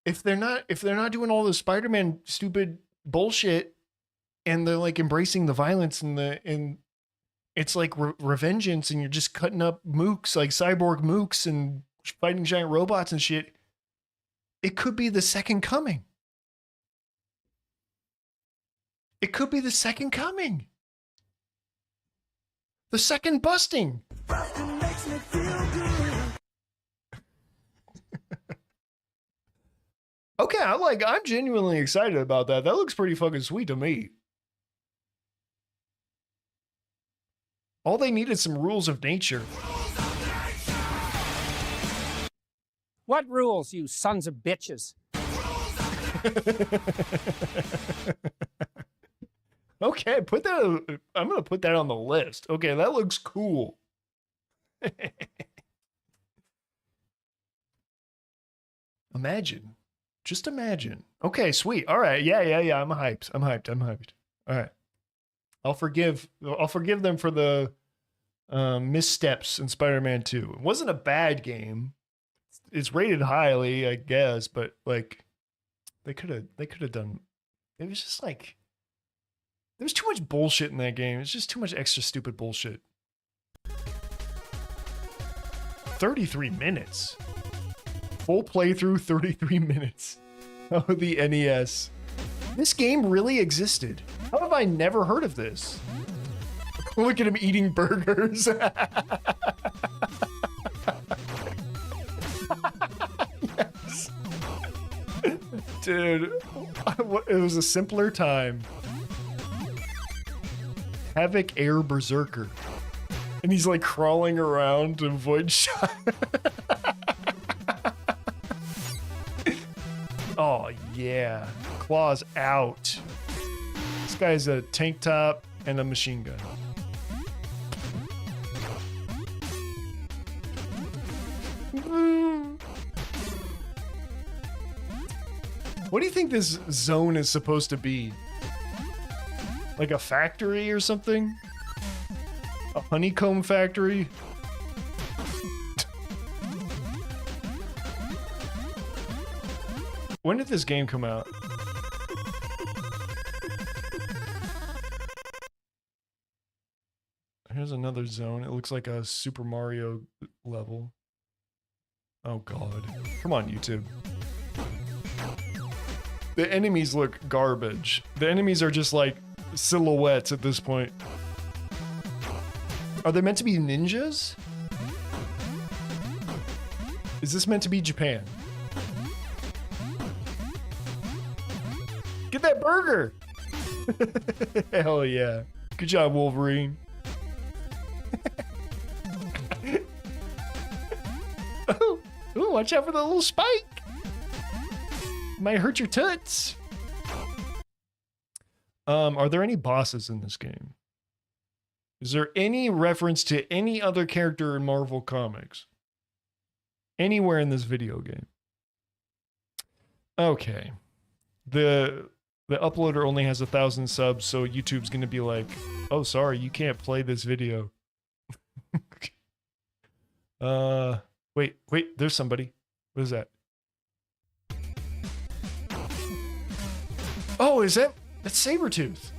If they're not doing all the Spider-Man stupid bullshit and they're like embracing the violence and it's like revengeance and you're just cutting up mooks like cyborg mooks and fighting giant robots and shit, it could be the second coming. It could be the second coming. The second busting. Makes me feel good. Okay, I'm genuinely excited about that. That looks pretty fucking sweet to me. All they need is some rules of nature. What rules, you sons of bitches? Okay, I'm gonna put that on the list. Okay, that looks cool. Imagine. Just imagine. Okay, sweet. All right. Yeah. I'm hyped. I'm hyped. All right. I'll forgive them for the missteps in Spider-Man 2. It wasn't a bad game. It's rated highly, I guess, but like they could have done. It was just like there was too much bullshit in that game. It's just too much extra stupid bullshit. 33 minutes. Full playthrough, 33 minutes. Oh, the NES. This game really existed. How have I never heard of this? Look at him eating burgers. Yes. Dude, it was a simpler time. Havoc Air Berserker. And he's like crawling around to avoid shot. Oh, yeah. Claws out. This guy's a tank top and a machine gun. What do you think this zone is supposed to be? Like a factory or something? A honeycomb factory? When did this game come out? Here's another zone. It looks like a Super Mario level. Oh god. Come on, YouTube. The enemies look garbage. The enemies are just like silhouettes at this point. Are they meant to be ninjas? Is this meant to be Japan? Get that burger! Hell yeah. Good job, Wolverine. Oh, watch out for the little spike. Might hurt your toots. Are there any bosses in this game? Is there any reference to any other character in Marvel Comics? Anywhere in this video game? Okay. The uploader only has 1,000 subs, so YouTube's gonna be like, oh, sorry, you can't play this video. Wait, there's somebody. What is that? Oh, that's Sabretooth.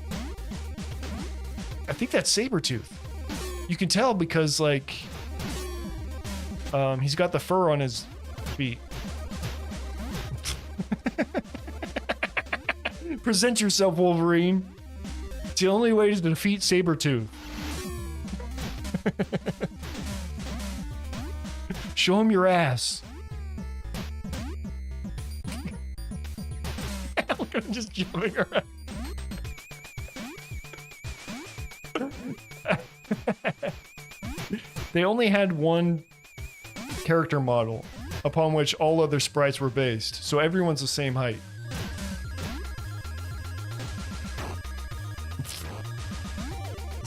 I think that's Sabretooth. You can tell because, like, he's got the fur on his feet. Present yourself, Wolverine. It's the only way to defeat Sabretooth. Show him your ass. Look at him just jumping around. They only had one character model upon which all other sprites were based, so everyone's the same height.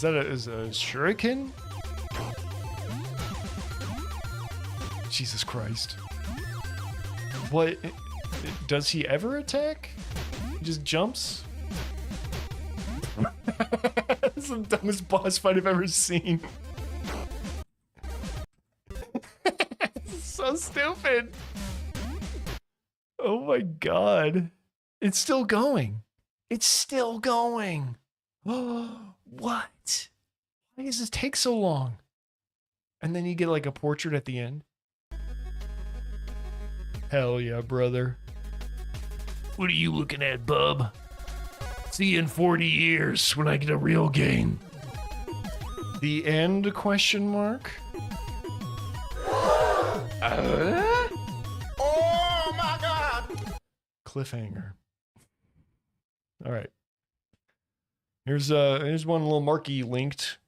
Is a shuriken? Jesus Christ. What? Does he ever attack? He just jumps? the dumbest boss fight I've ever seen. So stupid. Oh my god. It's still going. It's still going. Oh, what? Why does this take so long? And then you get like a portrait at the end. Hell yeah, brother. What are you looking at, bub? See you in 40 years when I get a real game. The end, question mark? Oh my god! Cliffhanger. All right. Here's one little marquee linked.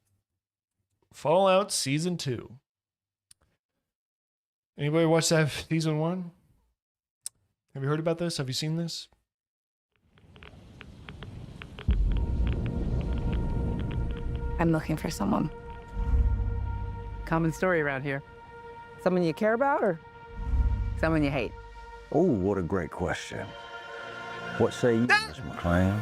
Fallout Season 2. Anybody watch that Season 1? Have you heard about this? Have you seen this? I'm looking for someone. Common story around here. Someone you care about or someone you hate? Oh, what a great question. What say you, Miss McClan?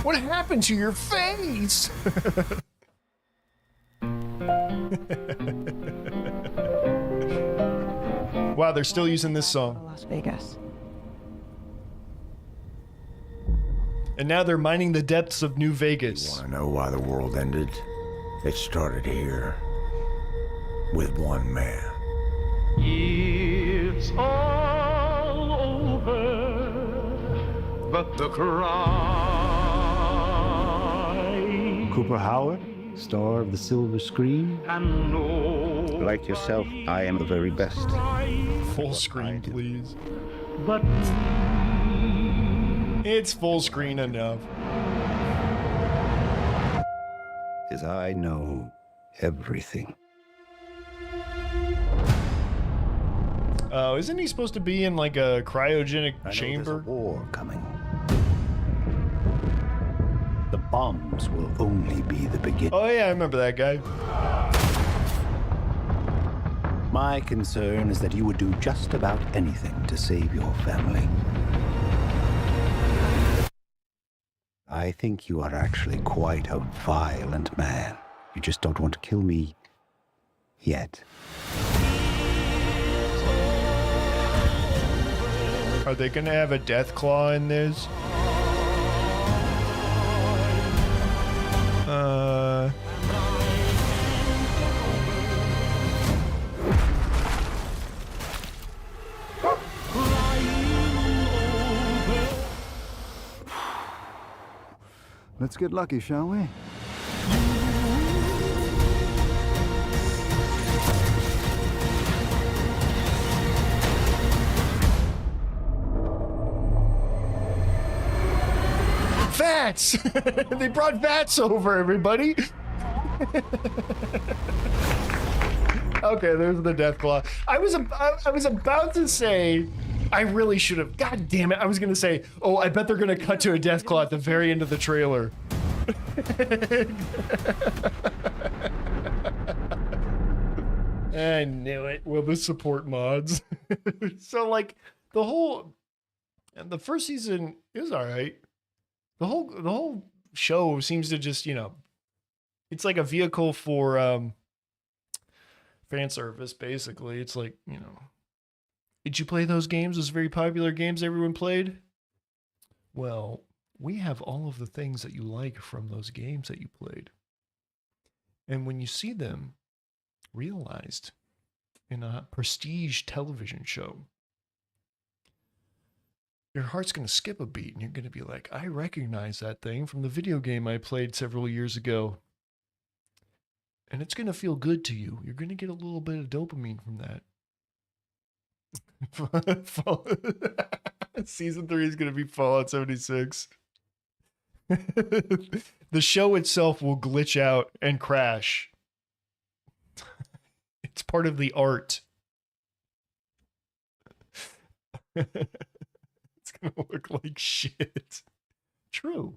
What happened to your face? Wow, they're still using this song. Las Vegas. And now they're mining the depths of New Vegas. You want to know why the world ended? It started here with one man. It's all over, but the cry. Cooper Howard, star of the silver screen. And no, Like yourself, I am the very best. Full screen, please. But it's full screen enough. As I know everything. Oh, isn't he supposed to be in like a cryogenic chamber? There's a war coming. The bombs will only be the beginning. Oh yeah, I remember that guy. My concern is that you would do just about anything to save your family. I think you are actually quite a violent man. You just don't want to kill me yet. Are they gonna have a death claw in this? Let's get lucky, shall we? Vats! They brought Vats over, everybody! Okay, there's the death claw. I was about to say, I really should have. God damn it! I was gonna say, oh, I bet they're gonna cut to a death claw at the very end of the trailer. I knew it. Will this support mods? So like the first season is all right. The whole show seems to just, it's like a vehicle for fan service, basically. It's like, did you play those games? Those very popular games everyone played? Well, we have all of the things that you like from those games that you played. And when you see them realized in a prestige television show, your heart's going to skip a beat and you're going to be like, I recognize that thing from the video game I played several years ago. And it's going to feel good to you. You're going to get a little bit of dopamine from that. Season 3 is going to be Fallout 76. The show itself will glitch out and crash. It's part of the art. It's going to look like shit. True.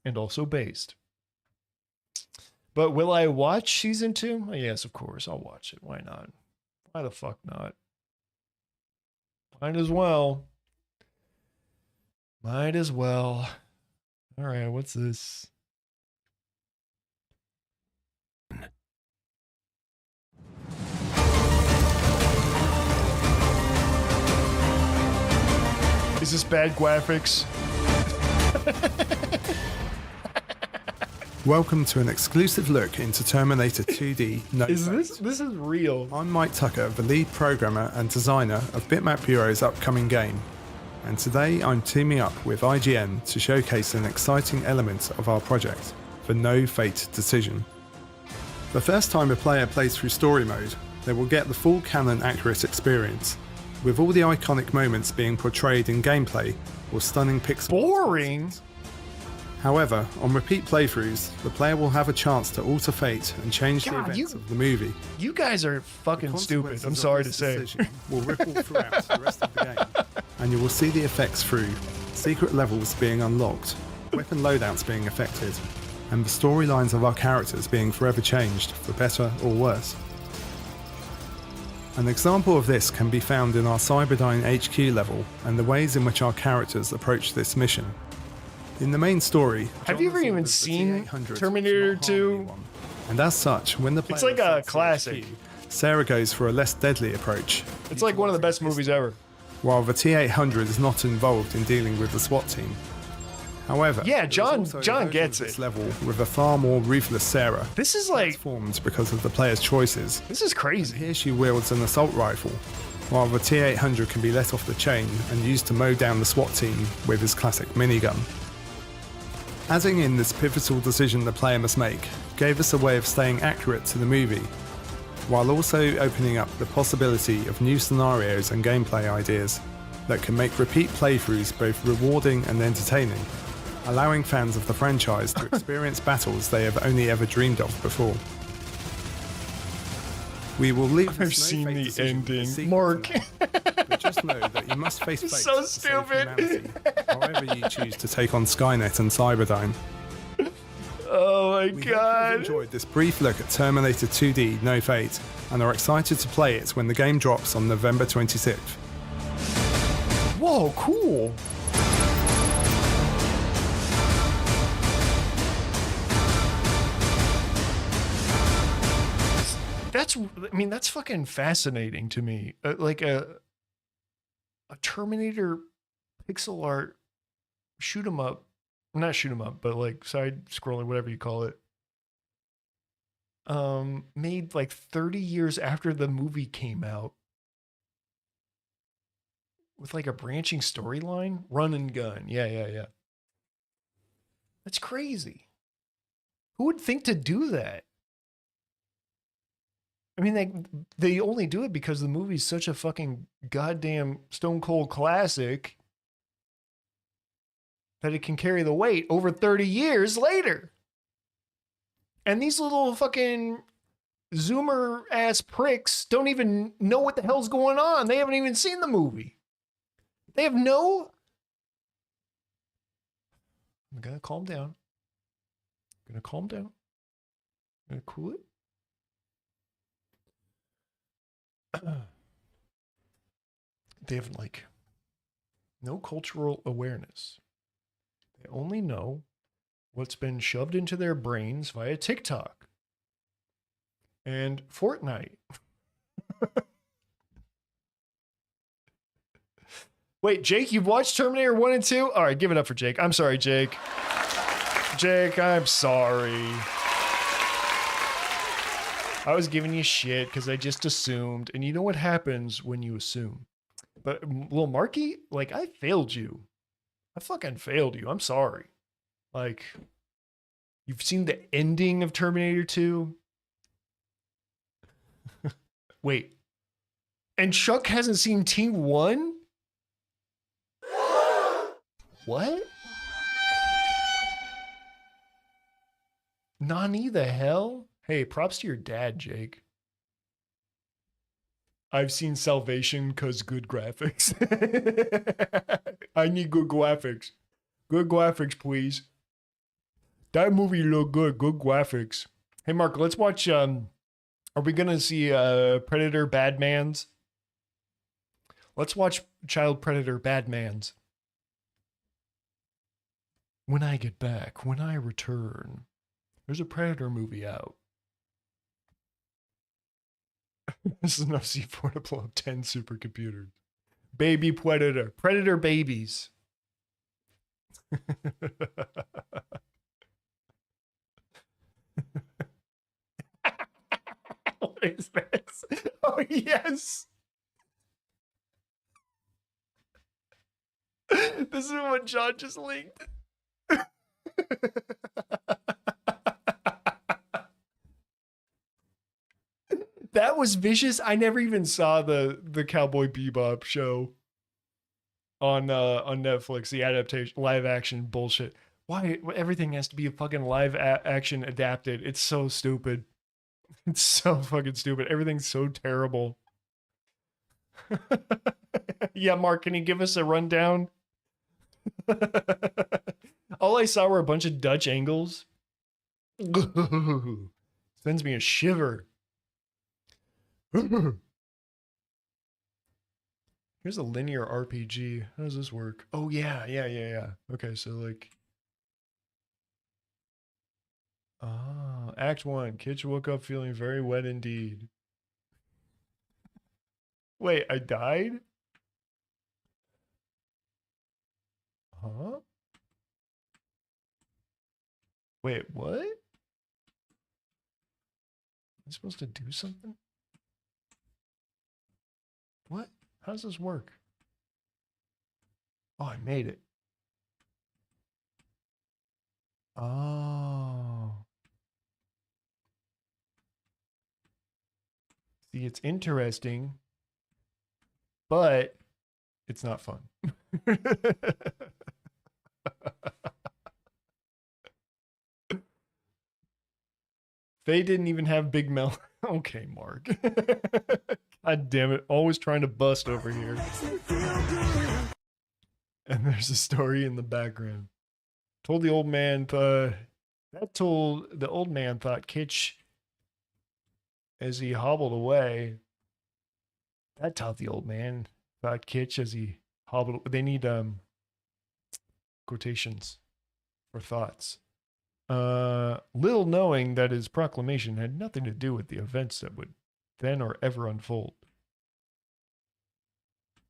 And also based. But will I watch season 2? Yes, of course. I'll watch it. Why not? Why the fuck not? Might as well. Might as well. All right, what's this? Is this bad graphics? Welcome to an exclusive look into Terminator 2D No Is Fate. this is real? I'm Mike Tucker, the lead programmer and designer of Bitmap Bureau's upcoming game. And today I'm teaming up with IGN to showcase an exciting element of our project, the No Fate decision. The first time a player plays through story mode, they will get the full canon accurate experience, with all the iconic moments being portrayed in gameplay or stunning pixel. Boring. However, on repeat playthroughs, the player will have a chance to alter fate and change the events of the movie. You guys are fucking stupid. I'm sorry to say. Will ripple throughout the rest of the game, and you will see the effects through secret levels being unlocked, weapon loadouts being affected, and the storylines of our characters being forever changed for better or worse. An example of this can be found in our Cyberdyne HQ level and the ways in which our characters approach this mission. In the main story, have you ever even seen Terminator 2? And as such, when the player it's like a classic. Sarah goes for a less deadly approach. It's like one of the best movies ever. While the T-800 is not involved in dealing with the SWAT team. However, yeah, John gets this level with a far more ruthless Sarah. This is like formed because of the player's choices. This is crazy. And here she wields an assault rifle, while the T-800 can be let off the chain and used to mow down the SWAT team with his classic minigun. Adding in this pivotal decision the player must make gave us a way of staying accurate to the movie, while also opening up the possibility of new scenarios and gameplay ideas that can make repeat playthroughs both rewarding and entertaining, allowing fans of the franchise to experience battles they have only ever dreamed of before. We will leave I've seen the ending. Mark. But just know that you must face fate So to save stupid. humanity, however you choose to take on Skynet and Cyberdyne. Oh my We god. hope you've enjoyed this brief look at Terminator 2D No Fate and are excited to play it when the game drops on November 26th. Whoa, cool. That's fucking fascinating to me. Like a Terminator pixel art shoot 'em up, not shoot 'em up, but like side scrolling, whatever you call it. Made like 30 years after the movie came out. With like a branching storyline, run and gun. Yeah. That's crazy. Who would think to do that? I mean, they only do it because the movie's such a fucking goddamn stone cold classic that it can carry the weight over 30 years later. And these little fucking Zoomer ass pricks don't even know what the hell's going on. They haven't even seen the movie. They have no... I'm gonna calm down. I'm gonna calm down. I'm gonna cool it. They have like no cultural awareness. They only know what's been shoved into their brains via TikTok and Fortnite. Wait, Jake, you've watched Terminator 1 and 2? All right, give it up for Jake. I'm sorry, Jake. Jake, I'm sorry. I was giving you shit because I just assumed. And you know what happens when you assume. But, Lil Marky, like, I failed you. I fucking failed you. I'm sorry. Like, you've seen the ending of Terminator 2? Wait. And Chuck hasn't seen T1? What? Nani the hell? Hey, props to your dad, Jake. I've seen Salvation cause good graphics. I need good graphics. Good graphics, please. That movie look good. Good graphics. Hey, Mark, let's watch, are we gonna see Predator Badmans? Let's watch Child Predator Badmans. When I get back, when I return, there's a Predator movie out. This is enough C4 to blow up 10 supercomputers. Baby Predator. Predator babies. What is this? Oh, yes. This is what John just linked. That was vicious. I never even saw the Cowboy Bebop show on Netflix, the adaptation, live action bullshit. Why everything has to be a fucking live action adapted? It's so stupid. It's so fucking stupid. Everything's so terrible. Yeah, Mark, can you give us a rundown? All I saw were a bunch of Dutch angles. Sends me a shiver. Here's a linear RPG. How does this work? Oh, yeah. Okay, so like... Act 1. Kitch woke up feeling very wet indeed. Wait, I died? Huh? Wait, what? Am I supposed to do something? What? How does this work? Oh, I made it. Oh. See, it's interesting, but it's not fun. Faye didn't even have Big Mel. Okay, Mark. God damn it. Always trying to bust over here. And there's a story in the background. Told the old man, the old man thought Kitch as he hobbled away. That taught the old man thought Kitch as he hobbled. They need quotations for thoughts. Little knowing that his proclamation had nothing to do with the events that would then or ever unfold.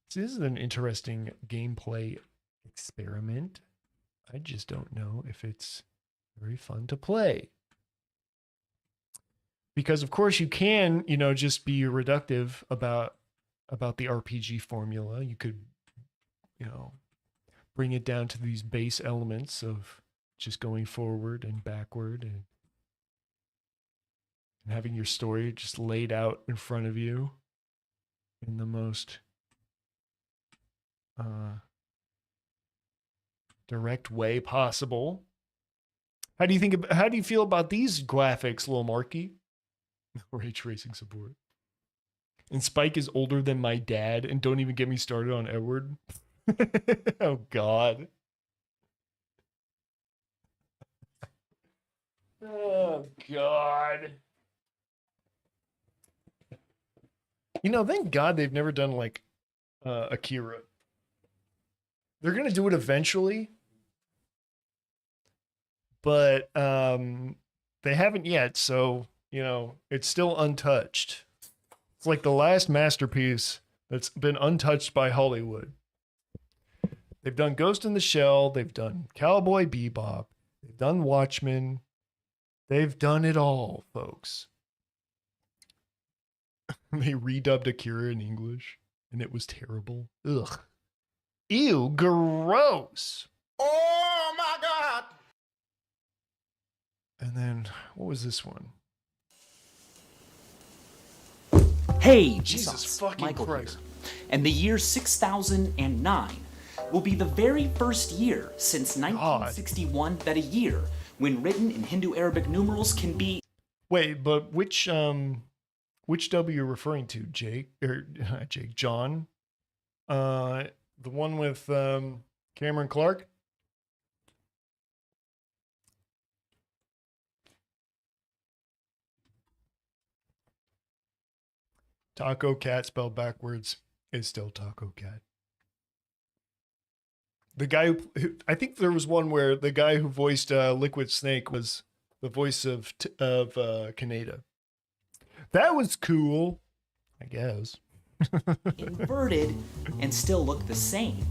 So this is an interesting gameplay experiment. I just don't know if it's very fun to play. Because of course you can, just be reductive about the RPG formula. You could, bring it down to these base elements of just going forward and backward and having your story just laid out in front of you in the most direct way possible. How do you feel about these graphics, Lil Marky? Ray tracing support. And Spike is older than my dad, and don't even get me started on Edward. Oh God. Oh God. Thank God they've never done like Akira. They're gonna do it eventually, but they haven't yet, so it's still untouched. It's like the last masterpiece that's been untouched by Hollywood. They've done Ghost in the Shell, they've done Cowboy Bebop, they've done Watchmen. They've done it all, folks. They redubbed Akira in English, and it was terrible. Ugh. Ew, gross. Oh my God. And then, what was this one? Hey, Jesus fucking Michael Christ. Here. And the year 6009 will be the very first year since 1961 that a year, when written in Hindu Arabic numerals, can be... Wait, but which W you're referring to, Jake? Or Jake, John? The one with Cameron Clark? Taco Cat spelled backwards is still Taco Cat. The guy who I think there was one where the guy who voiced Liquid Snake was the voice of Kaneda. That was cool, I guess. Inverted and still look the same.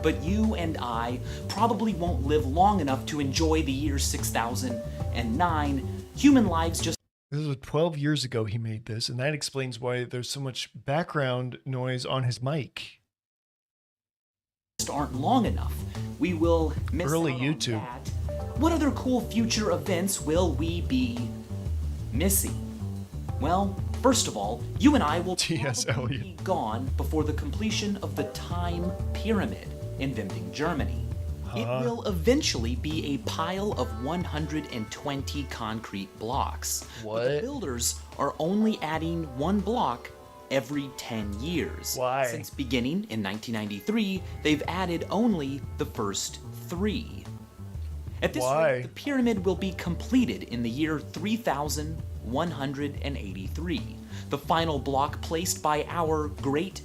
But you and I probably won't live long enough to enjoy the year 6009. Human lives just This was 12 years ago he made this, and that explains why there's so much background noise on his mic. aren't long enough. We will miss early out YouTube. on that. What other cool future events will we be missing? Well, first of all, you and I will probably be gone before the completion of the Time Pyramid in Winding, Germany. It will eventually be a pile of 120 concrete blocks. But the builders are only adding one block every 10 years. Why? Since beginning in 1993, they've added only the first 3. At this rate, the pyramid will be completed in the year 3183. The final block placed by our great,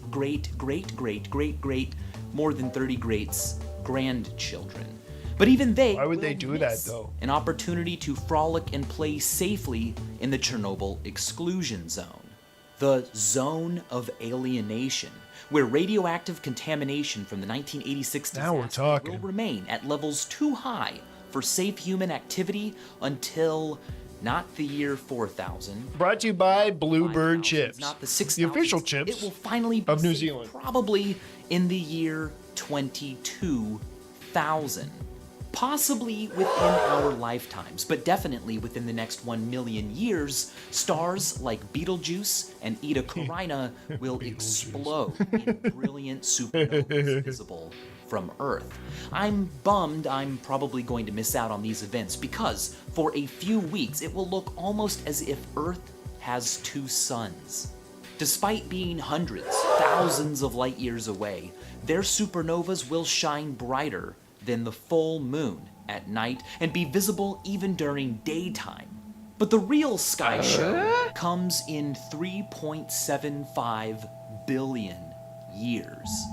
more than 30 greats grandchildren. But even they Why would they do that though? An opportunity to frolic and play safely in the Chernobyl exclusion zone. The zone of alienation, where radioactive contamination from the 1986 disaster will remain at levels too high for safe human activity until not the year 4000. Brought to you by Bluebird Chips, not the 6000s. the official chips It will finally be of New safe Zealand. Probably in the year 22,000. Possibly within our lifetimes, but definitely within the next 1 million years, stars like Betelgeuse and Eta Carina will explode in brilliant supernovas visible from Earth. I'm bummed I'm probably going to miss out on these events because for a few weeks it will look almost as if Earth has 2 suns. Despite being hundreds, thousands of light years away, their supernovas will shine brighter than the full moon at night and be visible even during daytime. But the real sky show comes in 3.75 billion years.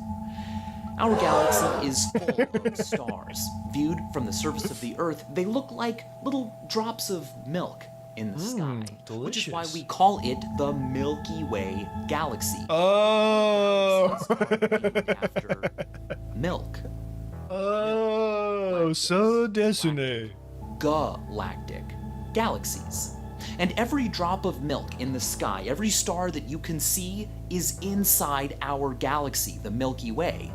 Our galaxy is full of stars. Viewed from the surface of the Earth, they look like little drops of milk in the sky, which is why we call it the Milky Way galaxy. Oh! After milk. Oh, so Destiny. Galactic galaxies. And every drop of milk in the sky, every star that you can see, is inside our galaxy, the Milky Way.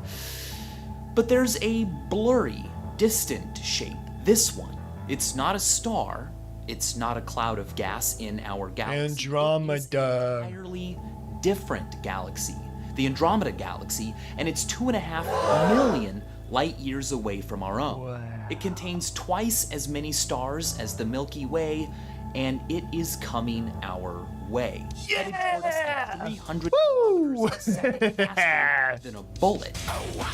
But there's a blurry, distant shape. This one. It's not a star. It's not a cloud of gas in our galaxy. Andromeda. It is an entirely different galaxy. The Andromeda galaxy, and it's 2.5 million light years away from our own. Wow. It contains twice as many stars as the Milky Way, and it is coming our way. Yeah! 300 kilometers a second faster than a bullet.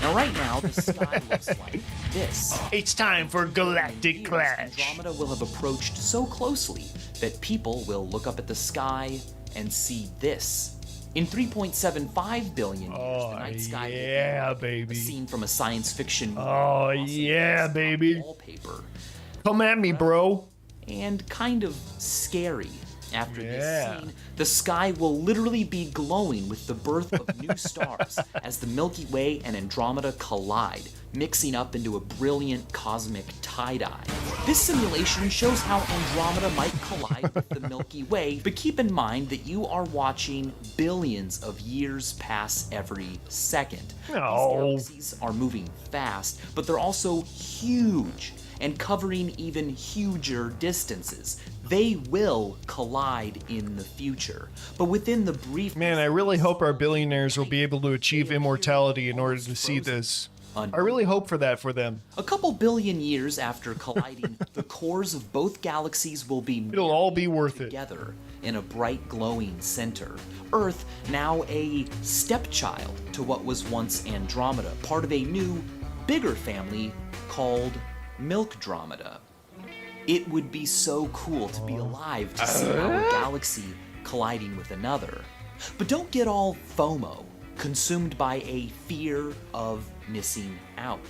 Now right now, the sky looks like this. It's time for Galactic Clash. Andromeda will have approached so closely that people will look up at the sky and see this. In 3.75 billion years, the night sky will be a scene from a science fiction movie. Oh, yeah, baby. Wallpaper. Come at me, bro. And kind of scary. After this scene, the sky will literally be glowing with the birth of new stars as the Milky Way and Andromeda collide, mixing up into a brilliant cosmic tie-dye. This simulation shows how Andromeda might collide with the Milky Way, but keep in mind that you are watching billions of years pass every second. These galaxies are moving fast, but they're also huge and covering even huger distances. They will collide in the future, but within the brief... Man, I really hope our billionaires will be able to achieve immortality in order to see this. I really hope for that for them. A couple billion years after colliding, the cores of both galaxies will be It'll all be worth together in a bright glowing center. Earth, now a stepchild to what was once Andromeda, part of a new, bigger family called Milkdromeda. It would be so cool to be alive to see our galaxy colliding with another. But don't get all FOMO. consumed by a fear of missing out.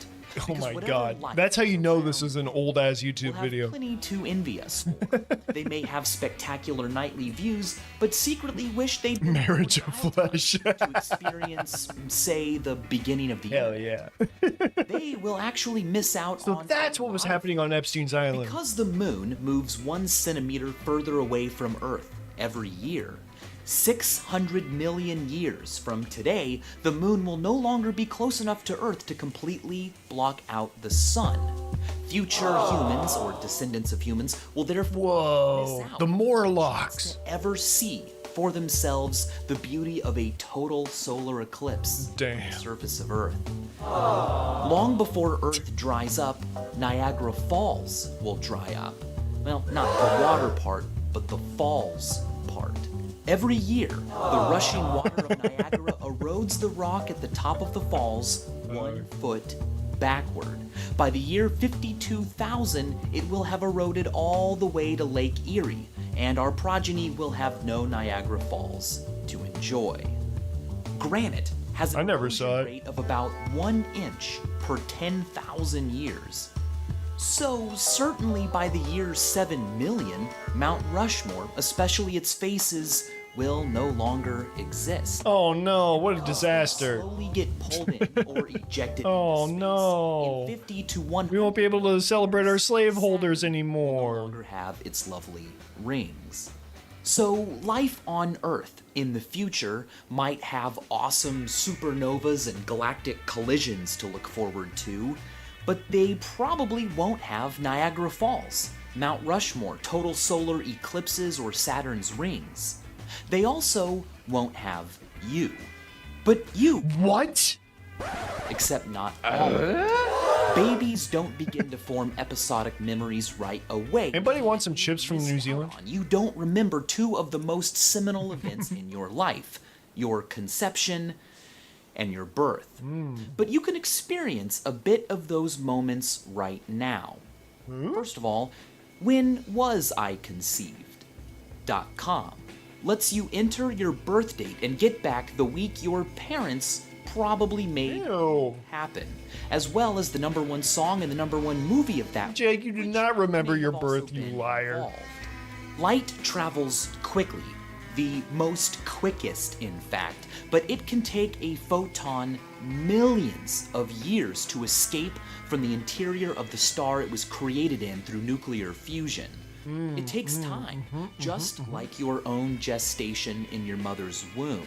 Oh my god. That's how you know this is an old-ass YouTube video. Plenty to envy us for. They may have spectacular nightly views, but secretly wish they'd been Marriage of Flesh. to experience, say, the beginning of the Hell year. yeah. They will actually miss out So on that's what was happening on Epstein's Island. because the moon moves 1 centimeter further away from Earth every year. 600 million years from today, the moon will no longer be close enough to Earth to completely block out the sun. Future humans, or descendants of humans, will therefore miss out The Morlocks. to ever see for themselves the beauty of a total solar eclipse on the surface of Earth. Long before Earth dries up, Niagara Falls will dry up. Well, not the water part, but the falls part. Every year, the rushing water of Niagara erodes the rock at the top of the falls 1 foot backward. By the year 52,000, it will have eroded all the way to Lake Erie, and our progeny will have no Niagara Falls to enjoy. Granite has an erosion rate of about 1 inch per 10,000 years. So, certainly by the year 7 million, Mount Rushmore, especially its faces, will no longer exist. Oh no, what a disaster. Slowly get pulled in or ejected Oh into space. no. In 50 to 100 We won't be able to celebrate our slaveholders anymore. no longer have its lovely rings. So, life on Earth in the future might have awesome supernovas and galactic collisions to look forward to, but they probably won't have Niagara Falls, Mount Rushmore, total solar eclipses, or Saturn's rings. They also won't have you. But you. What? Except not all. Babies don't begin to form episodic memories right away. Anybody want some chips from New Zealand? You don't remember 2 of the most seminal events in your life, your conception and your birth. But you can experience a bit of those moments right now. First of all, when was I conceived.com lets you enter your birth date and get back the week your parents probably made happen, as well as the #1 song and the #1 movie of that. Jake, you do not remember your birth, you liar. Involved. Light travels quickly, the most quickest, in fact, but it can take a photon millions of years to escape from the interior of the star it was created in through nuclear fusion. It takes time, just like your own gestation in your mother's womb.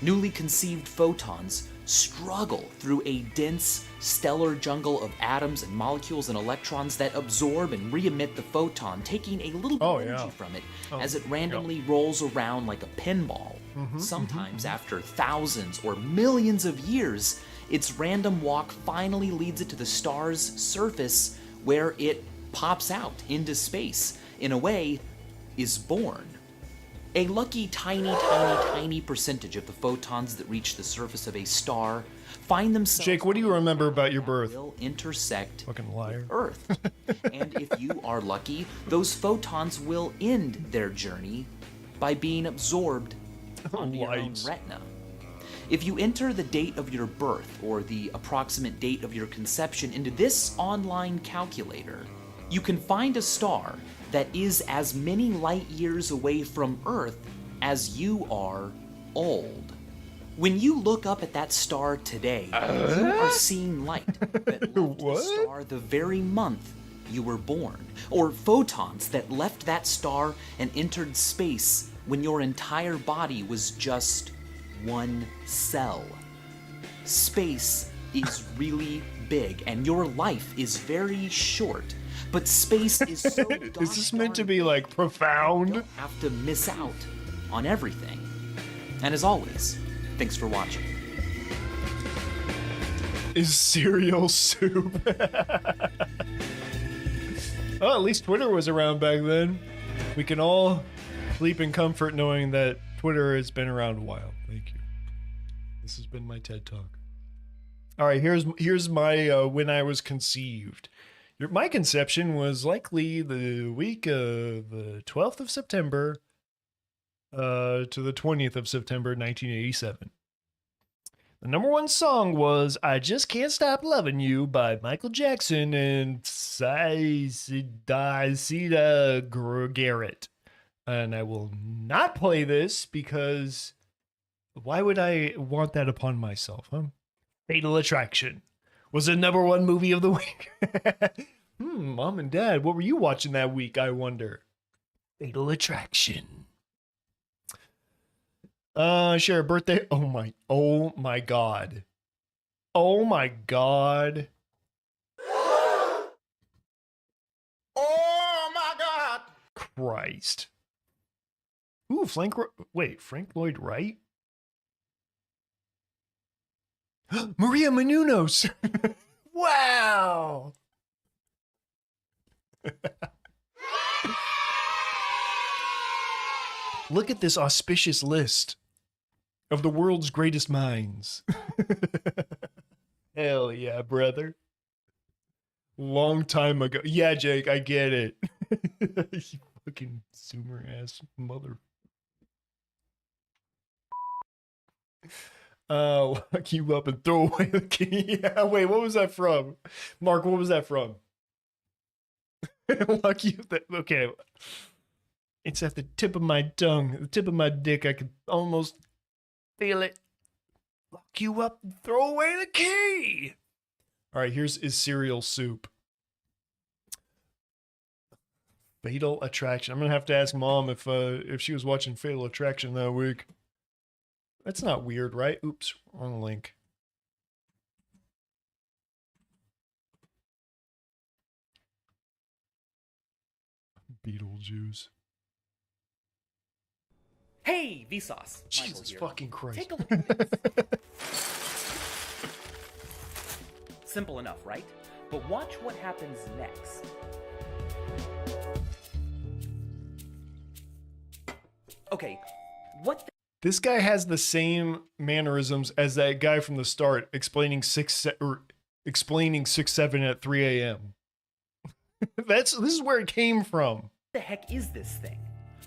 Newly conceived photons struggle through a dense stellar jungle of atoms and molecules and electrons that absorb and re-emit the photon, taking a little bit of energy from it as it randomly rolls around like a pinball. Sometimes after thousands or millions of years, its random walk finally leads it to the star's surface, where it pops out into space, in a way, is born. A lucky tiny percentage of the photons that reach the surface of a star find themselves— Jake, what do you remember about your birth? Will intersect fucking liar. Earth. And if you are lucky, those photons will end their journey by being absorbed onto your own retina. If you enter the date of your birth or the approximate date of your conception into this online calculator, you can find a star that is as many light years away from Earth as you are old. When you look up at that star today, you are seeing light that left the star the very month you were born, or photons that left that star and entered space when your entire body was just 1 cell. Space is really big, and your life is very short. But space is so Is this meant to be like profound? You don't have to miss out on everything. And as always, thanks for watching. Is cereal soup? Oh, at least Twitter was around back then. We can all sleep in comfort knowing that Twitter has been around a while. Thank you. This has been my TED Talk. All right, here's my when I was conceived. My conception was likely the week of the 12th of September to the 20th of September, 1987. The number one song was I Just Can't Stop Loving You by Michael Jackson and Sida Garrett. And I will not play this because why would I want that upon myself, huh? Fatal Attraction was the number one movie of the week. Mom and Dad, what were you watching that week, I wonder? Fatal Attraction. Share a birthday. Oh my god. Oh my god. Oh my God! Christ. Ooh, Frank Lloyd Wright? Maria Menounos. Wow. Look at this auspicious list of the world's greatest minds. Hell yeah, brother. Long time ago. Yeah, Jake, I get it. You fucking zoomer ass mother. Lock you up and throw away the key. Yeah, wait, what was that from? Mark, what was that from? Lock you up. Okay. It's at the tip of my tongue, the tip of my dick. I could almost feel it. Lock you up and throw away the key. All right, here's Is Cereal Soup. Fatal Attraction. I'm gonna have to ask Mom if she was watching Fatal Attraction that week. That's not weird, right? Oops, wrong link. Beetlejuice. Hey, Vsauce. Jesus fucking Christ. Take a look at this. Simple enough, right? But watch what happens next. Okay, what This guy has the same mannerisms as that guy from the start explaining 6-7 at 3 a.m. This is where it came from. the heck is this thing?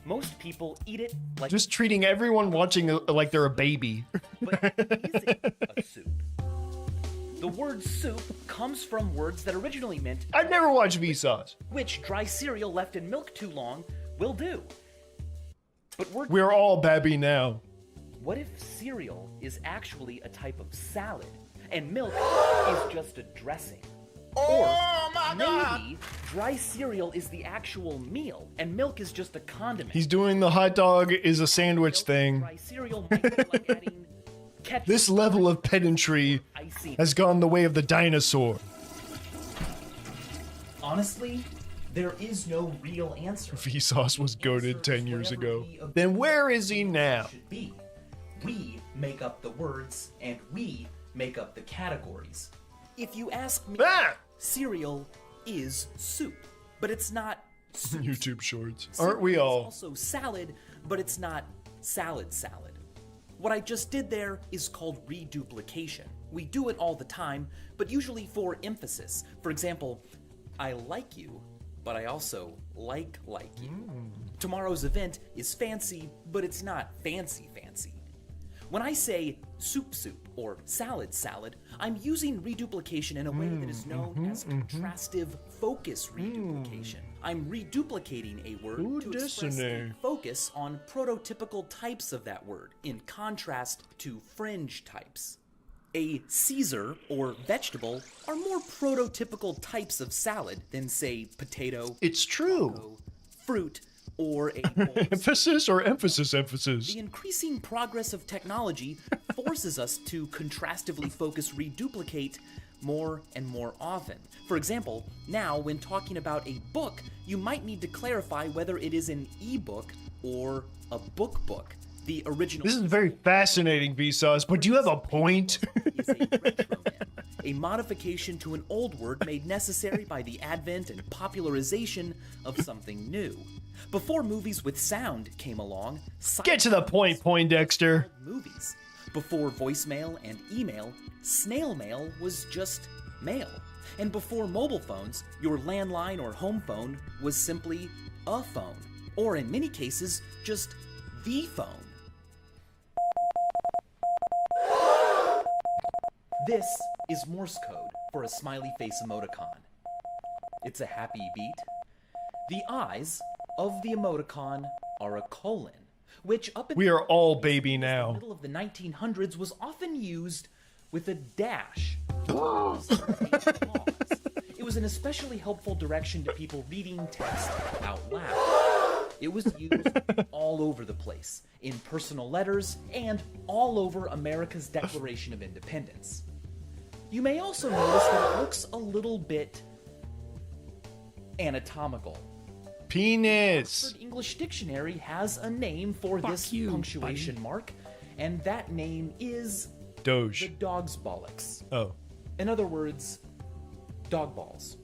Most people eat it like Just treating everyone watching like they're a baby. But is it a soup? The word soup comes from words that originally meant I've never watched Vsauce. which dry cereal left in milk too long will do. But We're all babby now. what if cereal is actually a type of salad and milk is just a dressing? Oh my Maybe dry cereal is the actual meal and milk is just a condiment. He's doing the hot dog is a sandwich thing. Dry cereal might be like adding ketchup. This level of pedantry has gone the way of the dinosaur. Honestly, there is no real answer. Vsauce was goated 10 years ago. Then where is he now? Be. We make up the words and we make up the categories. If you ask me, cereal is soup, but it's not soup. YouTube shorts. Cereal Aren't we is all? also salad, but it's not salad. What I just did there is called reduplication. We do it all the time, but usually for emphasis. For example, I like you, but I also like you. Tomorrow's event is fancy, but it's not fancy. When I say soup or salad, I'm using reduplication in a way that is known as contrastive focus reduplication. I'm reduplicating a word to express a focus on prototypical types of that word, in contrast to fringe types. A Caesar or vegetable are more prototypical types of salad than, say, potato, It's true. taco, fruit, or a Emphasis or emphasis? The increasing progress of technology forces us to contrastively focus reduplicate more and more often. For example, now when talking about a book, you might need to clarify whether it is an e-book or a book. The original This is very fascinating, Vsauce, but do you have a point? is a retronym, a modification to an old word made necessary by the advent and popularization of something new. Before movies with sound came along, Get to the point, Poindexter. movies. Before voicemail and email, snail mail was just mail. And before mobile phones, your landline or home phone was simply a phone. Or in many cases, just the phone. This is Morse code for a smiley face emoticon. It's a happy beat. The eyes of the emoticon are a colon, which up in We are all baby the now. middle of the 1900s was often used with a dash. It was an especially helpful direction to people reading text out loud. It was used all over the place, in personal letters, and all over America's Declaration of Independence. You may also notice that it looks a little bit anatomical. Penis. Oxford English Dictionary has a name for this punctuation mark, and that name is Doge. the dog's bollocks. Oh. In other words, dog balls.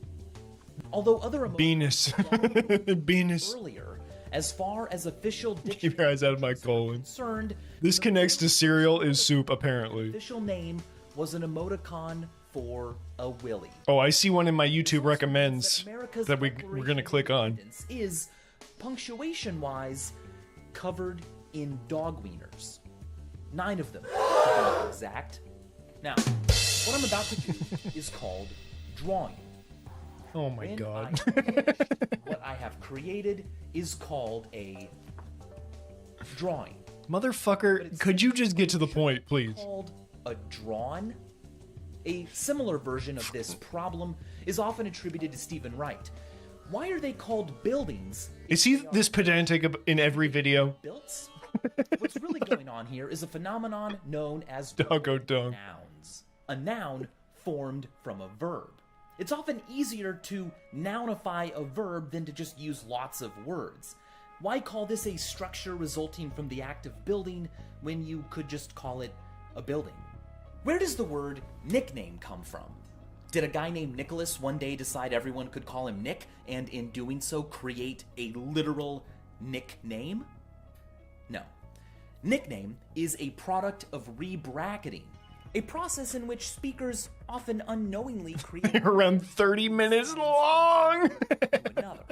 Although other Venus. Venus. earlier, as far as official Keep your eyes out of my colon. concerned, This connects to cereal is soup, apparently. official name was an emoticon for a willy. Oh, I see one in my YouTube recommends America's that we're gonna click on. Is, punctuation-wise, covered in dog wieners. 9 of them, to be exact. Now, what I'm about to do is called drawing. Oh my When god. What I have created is called a drawing. Motherfucker, could you just get to the point, please? Called a drawn. A similar version of this problem is often attributed to Stephen Wright. Why are they called buildings? Is he this pedantic in every video? Built? What's really going on here is a phenomenon known as Doggo dung. nouns. A noun formed from a verb. It's often easier to nounify a verb than to just use lots of words. Why call this a structure resulting from the act of building when you could just call it a building? Where does the word nickname come from? Did a guy named Nicholas one day decide everyone could call him Nick, and in doing so create a literal nickname? No. Nickname is a product of rebracketing, a process in which speakers often unknowingly create Around 30 minutes long. another.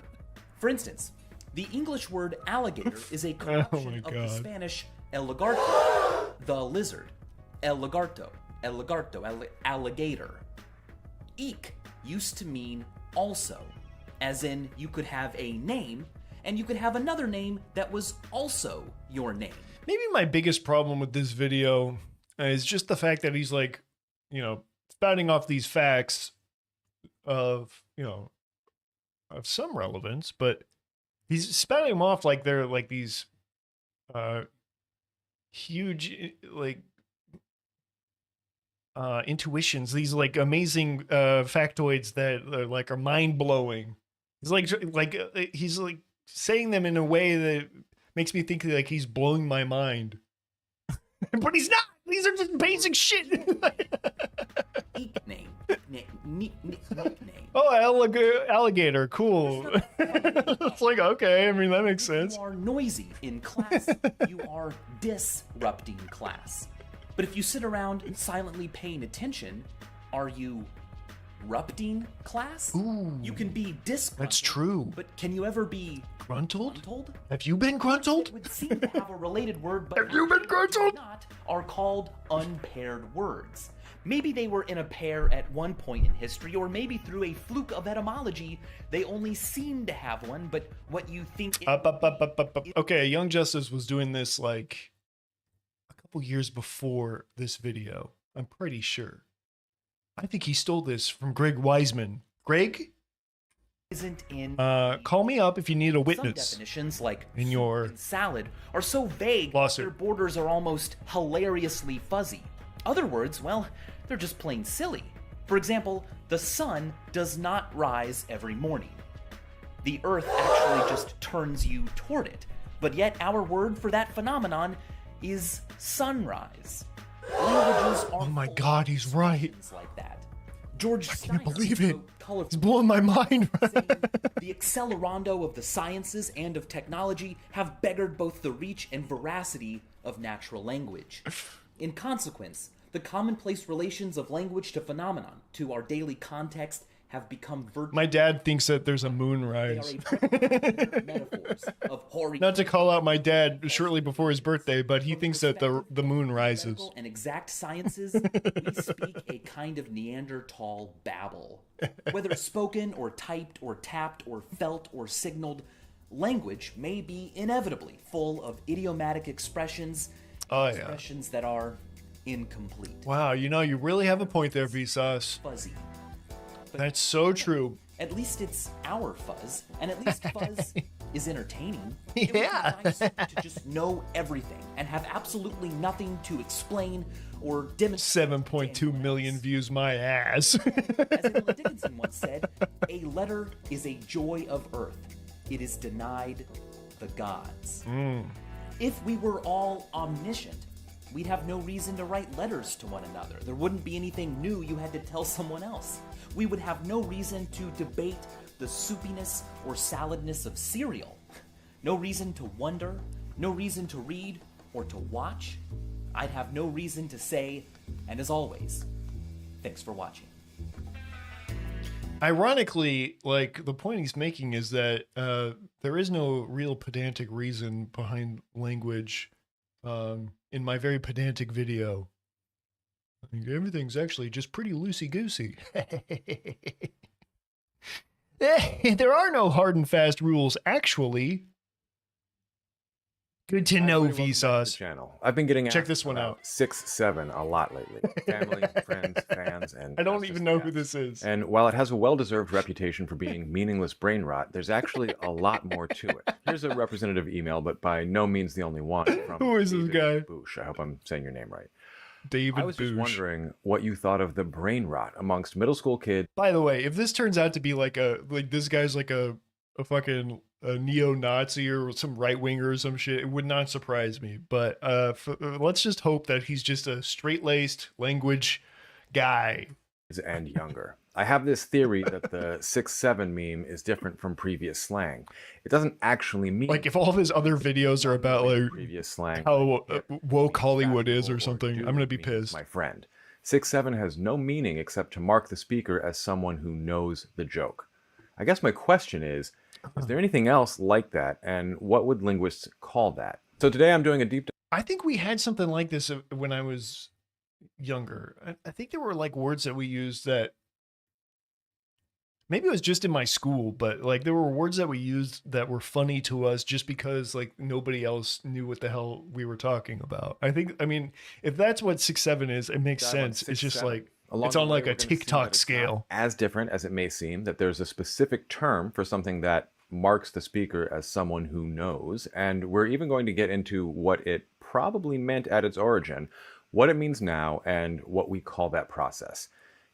For instance, the English word alligator is a corruption of the God. Spanish el lagarto, the lizard. El lagarto, alligator. Eek used to mean also, as in you could have a name and you could have another name that was also your name. Maybe my biggest problem with this video is just the fact that he's like, you know, spouting off these facts of, you know, of some relevance, but he's spouting them off like they're like these huge like intuitions, these like amazing factoids that are mind blowing. He's like saying them in a way that makes me think like he's blowing my mind, but he's not. These are just basic shit. Nickname. Oh, alligator, cool. It's like, okay, I mean that makes sense. You are noisy in class. You are disrupting class. But if you sit around silently paying attention, are you rupting class? Ooh, you can be disgruntled. That's true. But can you ever be gruntled? Have you been gruntled? It would seem to have a related word, but have you been gruntled? Not are called unpaired words. Maybe they were in a pair at one point in history, or maybe through a fluke of etymology, they only seem to have one, but what you think... Okay, Young Justice was doing this like a couple years before this video. I'm pretty sure. I think he stole this from Greg Wiseman. Greg? Isn't in... call me up if you need a witness. Some definitions, like in your and salad, are so vague their borders are almost hilariously fuzzy. Other words, well, they're just plain silly. For example, the sun does not rise every morning. The earth actually just turns you toward it. But yet our word for that phenomenon is sunrise. Languages are oh my god, he's right. Like that. George I can't believe it. It's blowing my mind. The accelerando of the sciences and of technology have beggared both the reach and veracity of natural language. In consequence, the commonplace relations of language to phenomenon, to our daily context, have become virtual. My dad thinks that there's a moonrise. metaphors of hoary. Not to call out my dad shortly before his birthday, but he thinks that the moon rises. And exact sciences, we speak a kind of Neanderthal babble. Whether spoken or typed or tapped or felt or signaled, language may be inevitably full of idiomatic expressions, expressions that are incomplete. Wow, you know, you really have a point there, Vsauce. Fuzzy. That's so true. At least it's our fuzz, and at least fuzz is entertaining. Yeah. It would be nice to just know everything and have absolutely nothing to explain or demonstrate. 7.2 million views, my ass. As Emily Dickinson once said, a letter is a joy of earth. It is denied the gods. If we were all omniscient, we'd have no reason to write letters to one another. There wouldn't be anything new you had to tell someone else. We would have no reason to debate the soupiness or saladness of cereal. No reason to wonder, no reason to read or to watch. I'd have no reason to say, and as always, thanks for watching. Ironically, like, the point he's making is that there is no real pedantic reason behind language in my very pedantic video. I think everything's actually just pretty loosey-goosey. There are no hard and fast rules, actually. Good to know, Vsauce. Channel. I've been getting Check this one out. 6-7 a lot lately. Family, friends, fans, and I don't even know who this is. And while it has a well-deserved reputation for being meaningless brain rot, there's actually a lot more to it. Here's a representative email, but by no means the only one. From Who is this guy? Boosh. I hope I'm saying your name right. David I was Boosh. just wondering what you thought of the brain rot amongst middle school kids. By the way, if this turns out to be like this guy's like a fucking a neo-Nazi or some right-winger or some shit, it would not surprise me. But let's just hope that he's just a straight-laced language guy. And younger. I have this theory that the 6-7 meme is different from previous slang. It doesn't actually mean... Like, if all of his other videos are about, like, previous slang, how woke Hollywood is or something, I'm gonna be pissed. My friend. 6-7 has no meaning except to mark the speaker as someone who knows the joke. I guess my question is there anything else like that, and what would linguists call that? So today I'm doing a deep dive. I think we had something like this when I was younger. I think there were, like, words that we used that... Maybe it was just in my school, but like there were words that we used that were funny to us just because like nobody else knew what the hell we were talking about. I mean, if that's what 6-7 is, it makes sense. It's just like, it's on like a TikTok scale. As different as it may seem, that there's a specific term for something that marks the speaker as someone who knows. And we're even going to get into what it probably meant at its origin, what it means now, and what we call that process.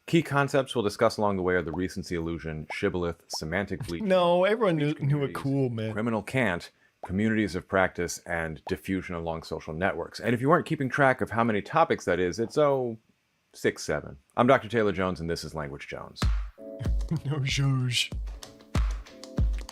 Key concepts we'll discuss along the way are the recency illusion, shibboleth, semantic bleaching. No, everyone knew it cool, man. Criminal cant, communities of practice, and diffusion along social networks. And if you weren't keeping track of how many topics that is, it's 6-7. I'm Dr. Taylor Jones, and this is Language Jones. No, Jones.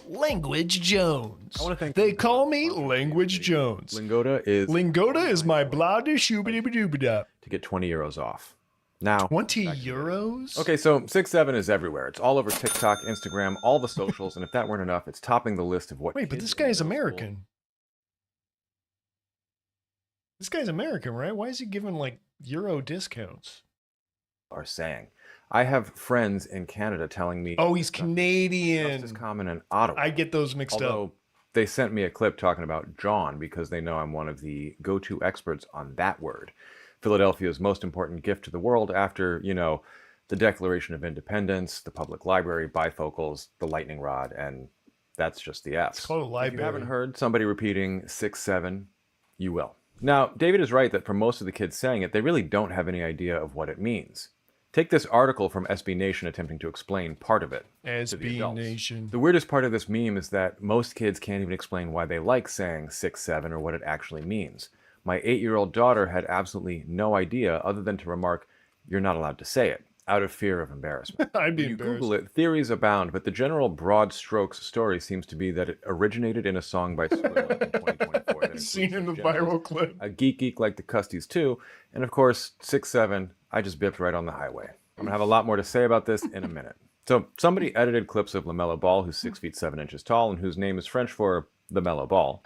Language Jones. I want to thank they call me Language Jones. Lingota is my bloody shoobity-ba-doo-ba-da. To get 20 euros off. Now, 20 euros? Okay, so 6-7 is everywhere. It's all over TikTok, Instagram, all the socials, and if that weren't enough, it's topping the list of what. Wait, but this guy's American. This guy's American, right? Why is he giving like euro discounts? Are saying. I have friends in Canada telling me. Oh, he's Canadian. Just as common in Ottawa. I get those mixed up. They sent me a clip talking about John because they know I'm one of the go-to experts on that word. Philadelphia's most important gift to the world after, you know, the Declaration of Independence, the public library, bifocals, the lightning rod, and that's just the F's. It's called a library. If you haven't heard somebody repeating 6-7, you will. Now, David is right that for most of the kids saying it, they really don't have any idea of what it means. Take this article from SB Nation attempting to explain part of it. SB Nation. The weirdest part of this meme is that most kids can't even explain why they like saying 6-7 or what it actually means. My 8-year-old daughter had absolutely no idea other than to remark, "You're not allowed to say it," out of fear of embarrassment. I'd be when you embarrassed. Google it, theories abound, but the general broad strokes story seems to be that it originated in a song by Skrillex in 2024. That Seen in the viral clip. A geek like the Custies too, and of course 6-7. I just bipped right on the highway. I'm gonna have a lot more to say about this in a minute. So somebody edited clips of LaMelo Ball, who's 6 feet 7 inches tall, and whose name is French for the Mellow Ball.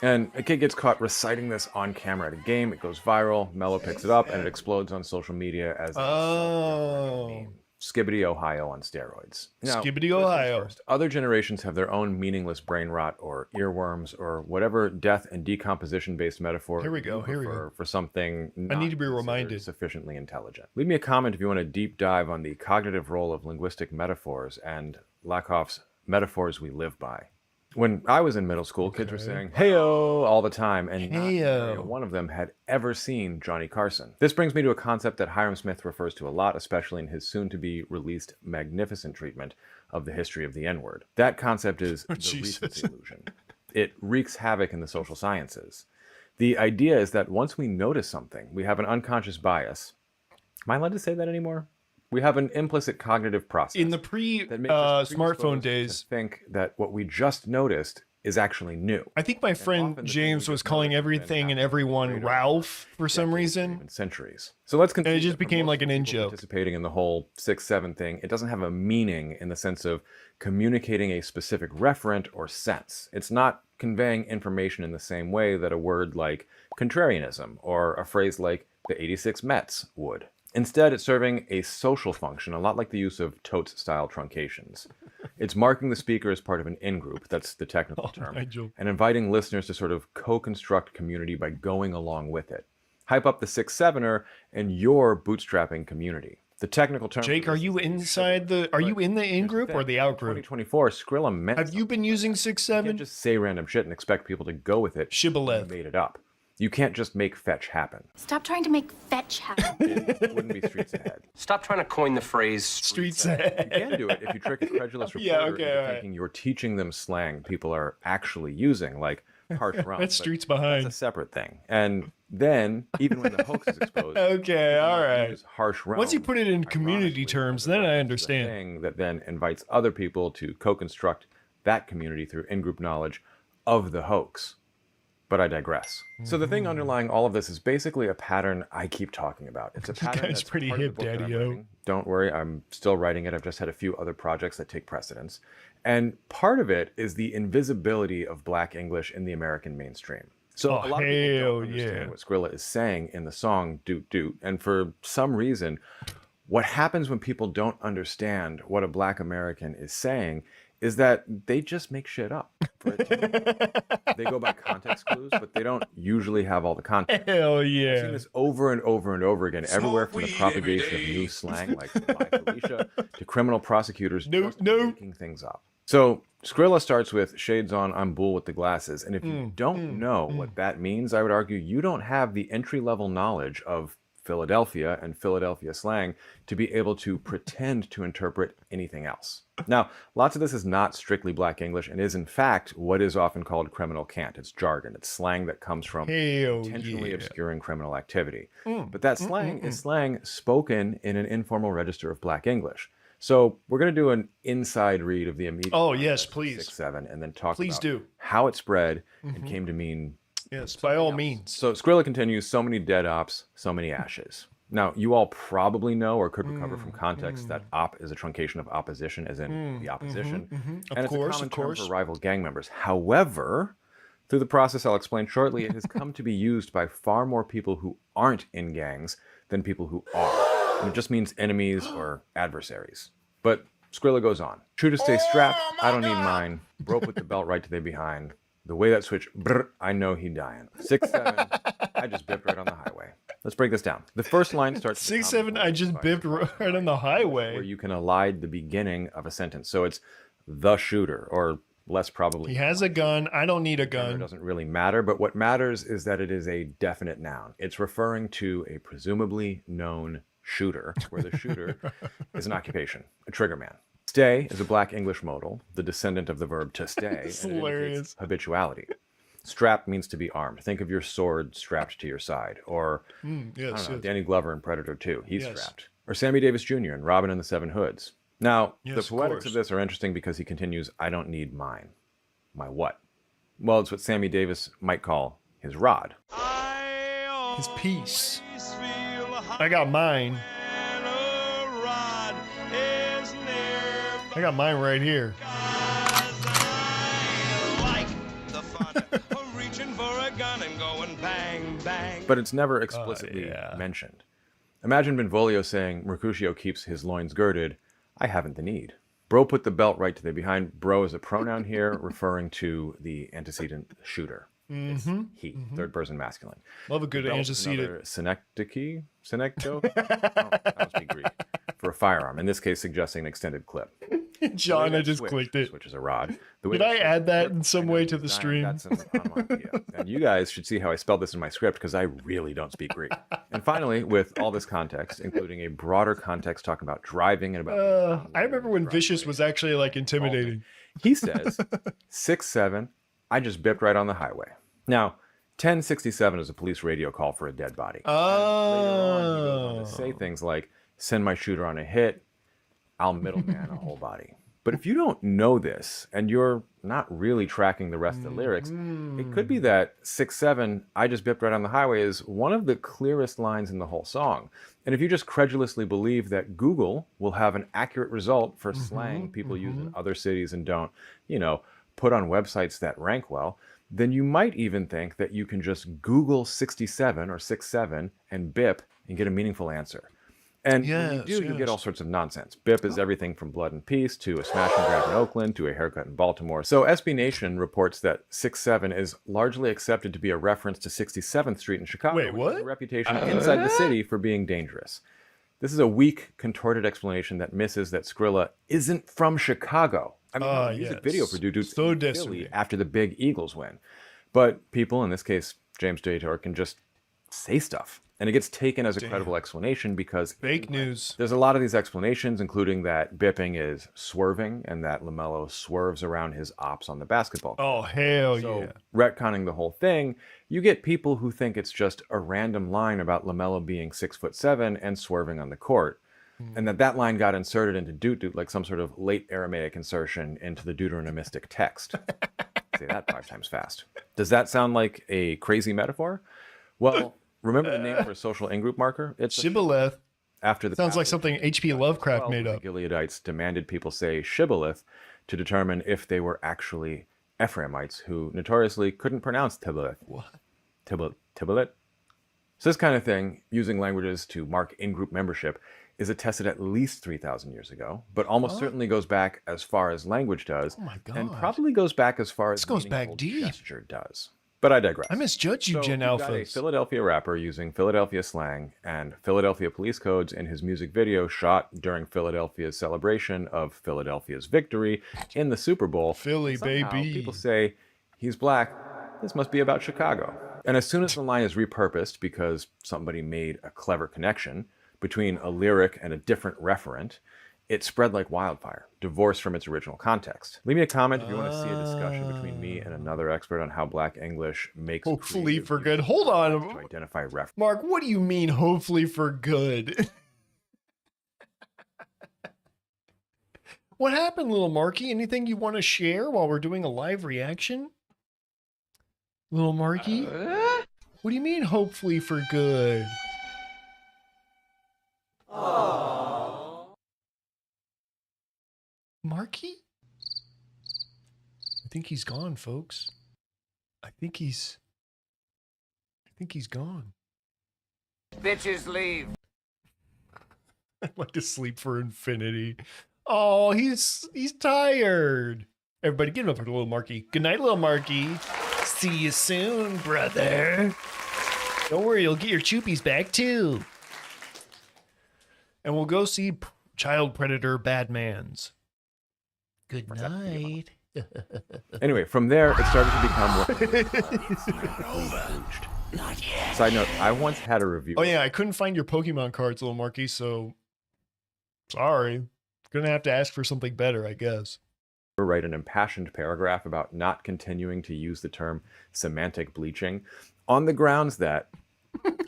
And a kid gets caught reciting this on camera at a game. It goes viral. Mello picks it up, and it explodes on social media as a Skibbity Ohio on steroids. Now, Skibbity Ohio. first, other generations have their own meaningless brain rot or earworms or whatever death and decomposition-based metaphor Here we go. Here we go. for something I need to be reminded. sufficiently intelligent. Leave me a comment if you want a deep dive on the cognitive role of linguistic metaphors and Lakoff's Metaphors We Live By. When I was in middle school, kids were saying "heyo" all the time, and not one of them had ever seen Johnny Carson. This brings me to a concept that Hiram Smith refers to a lot, especially in his soon-to-be-released magnificent treatment of the history of the N-word. That concept is the recency illusion. It wreaks havoc in the social sciences. The idea is that once we notice something, we have an unconscious bias. Am I allowed to say that anymore? We have an implicit cognitive process. In the pre-smartphone days, to think that what we just noticed is actually new. I think my friend James was calling everything and everyone Ralph for some reason. Even centuries. So let's continue. And it just became like an in-joke. Participating in the whole 6-7 thing, it doesn't have a meaning in the sense of communicating a specific referent or sense. It's not conveying information in the same way that a word like contrarianism or a phrase like the 86 Mets would. Instead, it's serving a social function, a lot like the use of totes-style truncations. It's marking the speaker as part of an in-group, that's the technical term, and inviting listeners to sort of co-construct community by going along with it. Hype up the 6-7er and your bootstrapping community. The technical term... Jake, are you inside the... Are you in the in-group or the out-group? 2024, Skrilla meant... Have you been using 6-7? You can't just say random shit and expect people to go with it. Shibboleth. You made it up. You can't just make fetch happen. Stop trying to make fetch happen. It wouldn't be streets ahead. Stop trying to coin the phrase streets ahead. You can do it if you trick a credulous reporter into thinking you're teaching them slang people are actually using, like harsh rhymes. That's streets behind. That's a separate thing. And then, even when the hoax is exposed, okay, all right. Harsh realm, once you put it in community terms, then I understand. Thing that then invites other people to co-construct that community through in-group knowledge of the hoax. But I digress. So the thing underlying all of this is basically a pattern I keep talking about. It's a pattern that's pretty part hip, of the book that I'm Daddy-o. writing. Don't worry, I'm still writing it. I've just had a few other projects that take precedence. And part of it is the invisibility of Black English in the American mainstream. So a lot of people don't understand what Skrilla is saying in the song Doot Doot. And for some reason, what happens when people don't understand what a Black American is saying is that they just make shit up. They go by context clues, but they don't usually have all the context. Hell yeah. I've seen this over and over and over again, everywhere from the propagation of new slang like Bye Felicia to criminal prosecutors making things up. So Skrilla starts with shades on, I'm bull with the glasses. And if you don't know what that means, I would argue you don't have the entry-level knowledge of Philadelphia and Philadelphia slang to be able to pretend to interpret anything else. Now, lots of this is not strictly Black English and is in fact what is often called criminal cant. It's jargon. It's slang that comes from intentionally obscuring criminal activity. But that slang is slang spoken in an informal register of Black English. So we're going to do an inside read of the immediate. Oh, yes, please. 6-7 and then talk Please about do. how it spread and came to mean. Yes, by all means. So Skrilla continues, so many dead ops, so many ashes. Now, you all probably know or could recover from context that op is a truncation of opposition, as in the opposition. And it's a common term for rival gang members. However, through the process I'll explain shortly, it has come to be used by far more people who aren't in gangs than people who are. And it just means enemies or adversaries. But Skrilla goes on. True to stay strapped, I don't need mine. Rope with the belt right to the behind. The way that switch, brr, I know he dying. 6-7, I just bipped right on the highway. Let's break this down. The first line starts 6-7, I just bipped right on the highway. Where you can elide the beginning of a sentence. So it's the shooter, or less probably. He has a gun. I don't need a gun. It doesn't really matter, but what matters is that it is a definite noun. It's referring to a presumably known shooter, where the shooter is an occupation, a trigger man. Stay is a Black English modal, the descendant of the verb to stay, It's and it hilarious. indicates habituality. Strap means to be armed. Think of your sword strapped to your side. Or, yes, Danny Glover in Predator 2, he's Yes. strapped. Or Sammy Davis Jr. in Robin and the Seven Hoods. Now, Yes, the of poetics course. of this are interesting because he continues, I don't need mine. My what? Well, it's what Sammy Davis might call his rod. His piece. I got mine. I got mine right here. But it's never explicitly mentioned. Imagine Benvolio saying, Mercutio keeps his loins girded. I haven't the need. Bro put the belt right to the behind. Bro is a pronoun here referring to the antecedent shooter. It's he, third person masculine. Love a good antecedent. Synecdoche? Synecdo? That must be Greek. For a firearm, in this case suggesting an extended clip. John, I just clicked it. Which is a rod. Did I add that in some way to the stream? That's an onomatopoeia. And you guys should see how I spelled this in my script because I really don't speak Greek. And finally, with all this context, including a broader context talking about driving and about... I remember when Vicious was actually like intimidating. He says, 6'7", I just bipped right on the highway. Now, 1067 is a police radio call for a dead body. And later on, he goes on to say things like, send my shooter on a hit, I'll middleman a whole body. But if you don't know this, and you're not really tracking the rest of the lyrics, it could be that 6'7", I just bipped right on the highway is one of the clearest lines in the whole song. And if you just credulously believe that Google will have an accurate result for slang people use in other cities and don't, you know, put on websites that rank well, then you might even think that you can just Google 67 or 6'7" and bip and get a meaningful answer. And when you do, you get all sorts of nonsense. BIP is everything from Blood and Peace to a smash and grab in Oakland to a haircut in Baltimore. So SB Nation reports that 6'7" is largely accepted to be a reference to 67th Street in Chicago. Wait, what? With a reputation inside the city for being dangerous. This is a weak, contorted explanation that misses that Skrilla isn't from Chicago. I mean, a music video for Dude so in Philly after the big Eagles win. But people, in this case, James Dator, can just say stuff. And it gets taken as a credible explanation because fake news. There's a lot of these explanations, including that bipping is swerving and that LaMelo swerves around his ops on the basketball court. Oh, hell yeah. Retconning the whole thing, you get people who think it's just a random line about LaMelo being 6'7" and swerving on the court. And that line got inserted into Doot like some sort of late Aramaic insertion into the Deuteronomistic text. Say that 5 times fast. Does that sound like a crazy metaphor? Well, remember the name for a social in-group marker? It's Shibboleth. After the sounds like something H.P. Lovecraft made up. The Gileadites demanded people say Shibboleth to determine if they were actually Ephraimites who notoriously couldn't pronounce Tibboleth. What? Tibboleth? So this kind of thing, using languages to mark in-group membership, is attested at least 3,000 years ago, but almost certainly goes back as far as language does, and probably goes back as far as this goes back deep. Gesture does. But I digress. I misjudged you, Gen Alpha. A Alphas. Philadelphia rapper using Philadelphia slang and Philadelphia police codes in his music video shot during Philadelphia's celebration of Philadelphia's victory in the Super Bowl. Philly, Somehow, baby. People say, he's black. This must be about Chicago. And as soon as the line is repurposed because somebody made a clever connection between a lyric and a different referent, it spread like wildfire, divorced from its original context. Leave me a comment if you want to see a discussion between me and another expert on how Black English makes hopefully for good. Hold on. To identify reference. Mark, what do you mean hopefully for good? What happened, little Marky? Anything you want to share while we're doing a live reaction? Little Marky? What do you mean hopefully for good? Marky? I think he's gone, folks. I think he's gone. Bitches leave. I'd like to sleep for infinity. Oh, he's tired. Everybody give him up for little Marky. Good night, little Marky. See you soon, brother. Don't worry, you'll get your choopies back too. And we'll go see Child Predator Badmans. Good night. Anyway, from there, it started to become Not yet. Side note, I once had a review. Oh yeah, I couldn't find your Pokemon cards, little Marky, so sorry. Gonna have to ask for something better, I guess. Write an impassioned paragraph about not continuing to use the term semantic bleaching on the grounds that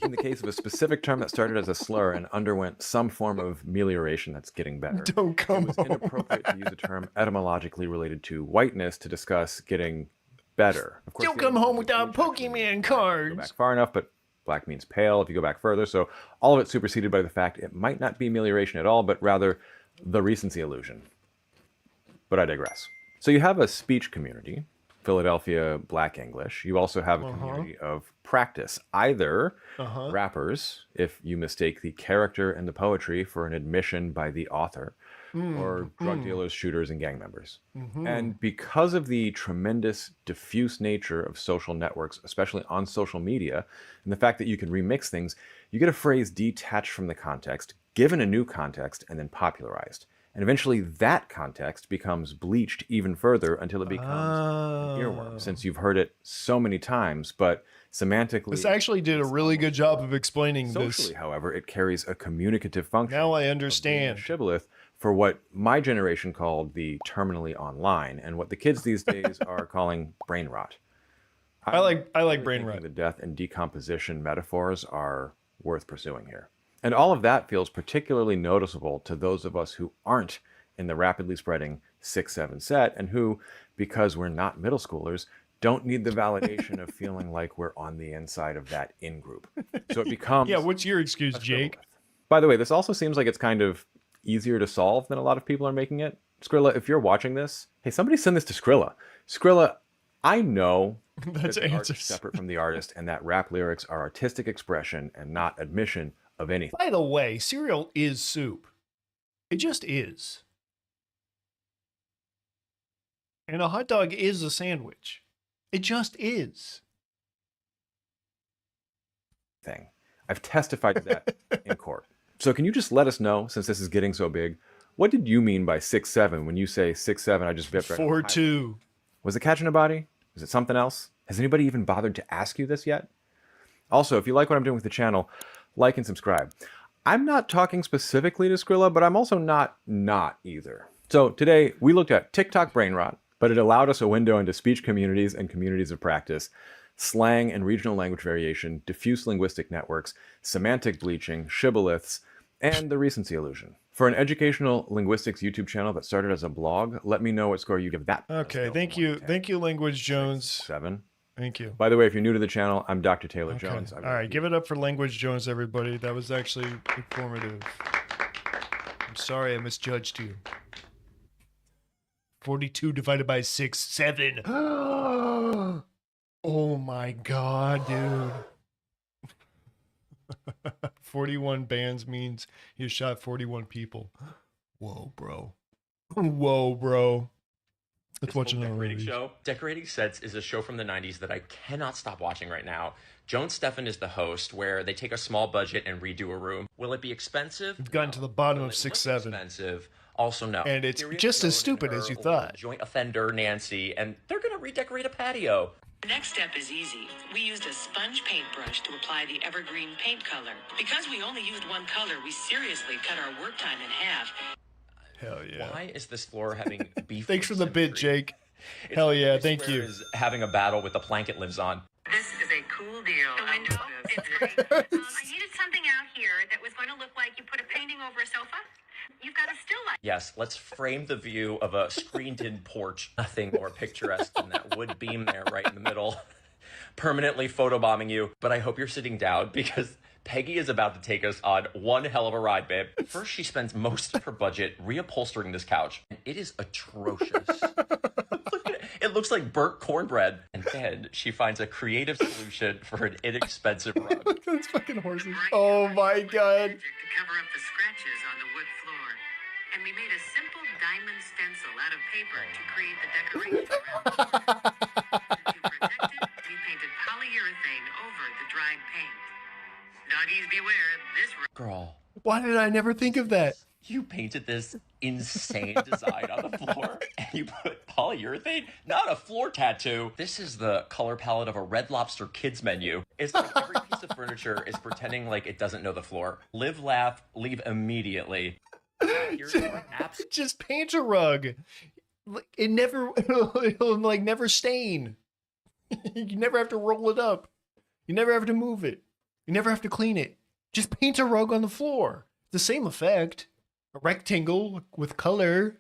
in the case of a specific term that started as a slur and underwent some form of amelioration that's getting better. Don't come It was inappropriate to use a term etymologically related to whiteness to discuss getting better. Of course, Don't come home without Pokemon cards. Go back far enough, but black means pale if you go back further. So all of it superseded by the fact it might not be amelioration at all, but rather the recency illusion. but I digress. So you have a speech community, Philadelphia Black English. You also have a community of practice, either rappers, if you mistake the character and the poetry for an admission by the author, or drug dealers, shooters, and gang members. And because of the tremendous diffuse nature of social networks, especially on social media, and the fact that you can remix things, you get a phrase detached from the context, given a new context, and then popularized. And eventually that context becomes bleached even further until it becomes an earworm, since you've heard it so many times, but semantically... This actually did a really good job of explaining socially, this. Socially, however, it carries a communicative function. Now I understand. Shibboleth for what my generation called the terminally online, and what the kids these days are calling brain rot. I like brain rot. The death and decomposition metaphors are worth pursuing here. And all of that feels particularly noticeable to those of us who aren't in the rapidly spreading 6-7 set, and who, because we're not middle schoolers, don't need the validation of feeling like we're on the inside of that in-group. So it becomes... Yeah, what's your excuse, Jake? By the way, this also seems like it's kind of easier to solve than a lot of people are making it. Skrilla, if you're watching this, hey, somebody send this to Skrilla. Skrilla, I know that the art is separate from the artist, and that rap lyrics are artistic expression and not admission of anything. By the way, cereal is soup. It just is. And a hot dog is a sandwich. It just is. I've testified to that in court. So can you just let us know, since this is getting so big, what did you mean by 6-7 when you say 6-7? I just bipped right. 4-2. Was it catching a body? Is it something else? Has anybody even bothered to ask you this yet? Also, if you like what I'm doing with the channel, like and subscribe. I'm not talking specifically to Skrilla, but I'm also not either. So today we looked at TikTok brain rot, but it allowed us a window into speech communities and communities of practice, slang and regional language variation, diffuse linguistic networks, semantic bleaching, shibboleths, and the recency illusion. For an educational linguistics YouTube channel that started as a blog, let me know what score you give that. Okay, thank you. Thank you, Language Jones. 7. Thank you. By the way, if you're new to the channel, I'm Dr. Taylor Jones. All right, give it up for Language Jones, everybody. That was actually informative. I'm sorry I misjudged you. 42 divided by 6, 7. Oh my God, dude. 41 bands means you shot 41 people. Whoa, bro. Whoa, bro. Let's watch another decorating show. Decorating Sets is a show from the 90s that I cannot stop watching right now. Joan Stephan is the host, where they take a small budget and redo a room. Will it be expensive? We've gotten to the bottom of 6-7. Expensive. Also, no. And it's just as stupid as you thought. Joint offender, Nancy, and they're going to redecorate a patio. The next step is easy. We used a sponge paintbrush to apply the evergreen paint color. Because we only used one color, we seriously cut our work time in half. Hell yeah. Why is this floor having beef? Thanks for the bit, Jake. Hell yeah, thank you. Is having a battle with the plank it lives on. This is a cool deal. The window, it's great. I needed something out here that was going to look like you put a painting over a sofa. You've got a still life. Yes, let's frame the view of a screened-in porch. Nothing more picturesque than that wood beam there right in the middle, permanently photobombing you. But I hope you're sitting down, because Peggy is about to take us on one hell of a ride, babe. First, she spends most of her budget reupholstering this couch, and it is atrocious. Look at it. It looks like burnt cornbread. And then she finds a creative solution for an inexpensive rug. That's fucking horses. Oh my God. To cover up the scratches on the wood floor. And we made a simple diamond stencil out of paper to create the decoration around the corner. To protect it, we painted polyurethane over the dried paint. Doggies beware, this Girl, why did I never think of that? you painted this insane design on the floor and you put polyurethane? Not a floor tattoo. This is the color palette of a Red Lobster kids menu. It's like every piece of furniture is pretending like it doesn't know the floor. Live, laugh, leave immediately. Just paint a rug. It never, it'll like never stain. You never have to roll it up. You never have to move it. You never have to clean it. Just paint a rug on the floor. The same effect. A rectangle with color.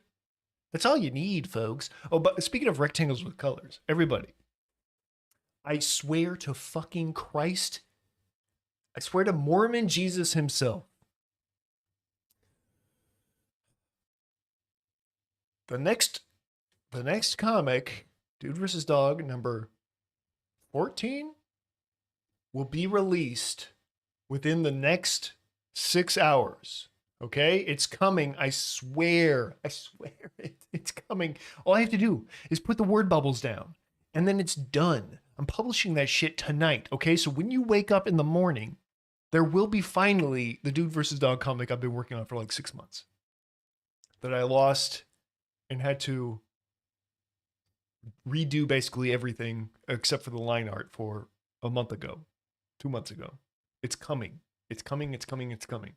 That's all you need, folks. Oh, but speaking of rectangles with colors, everybody, I swear to fucking Christ, I swear to Mormon Jesus himself, the next the next comic, Dude vs. Dog number 14, will be released within the next 6 hours. Okay? It's coming. I swear. I swear it's coming. All I have to do is put the word bubbles down, and then it's done. I'm publishing that shit tonight. Okay? So when you wake up in the morning, there will be finally the Dude vs. Dog comic I've been working on for like 6 months that I lost and had to redo basically everything except for the line art for a month ago, 2 months ago. It's coming. It's coming. It's coming. It's coming.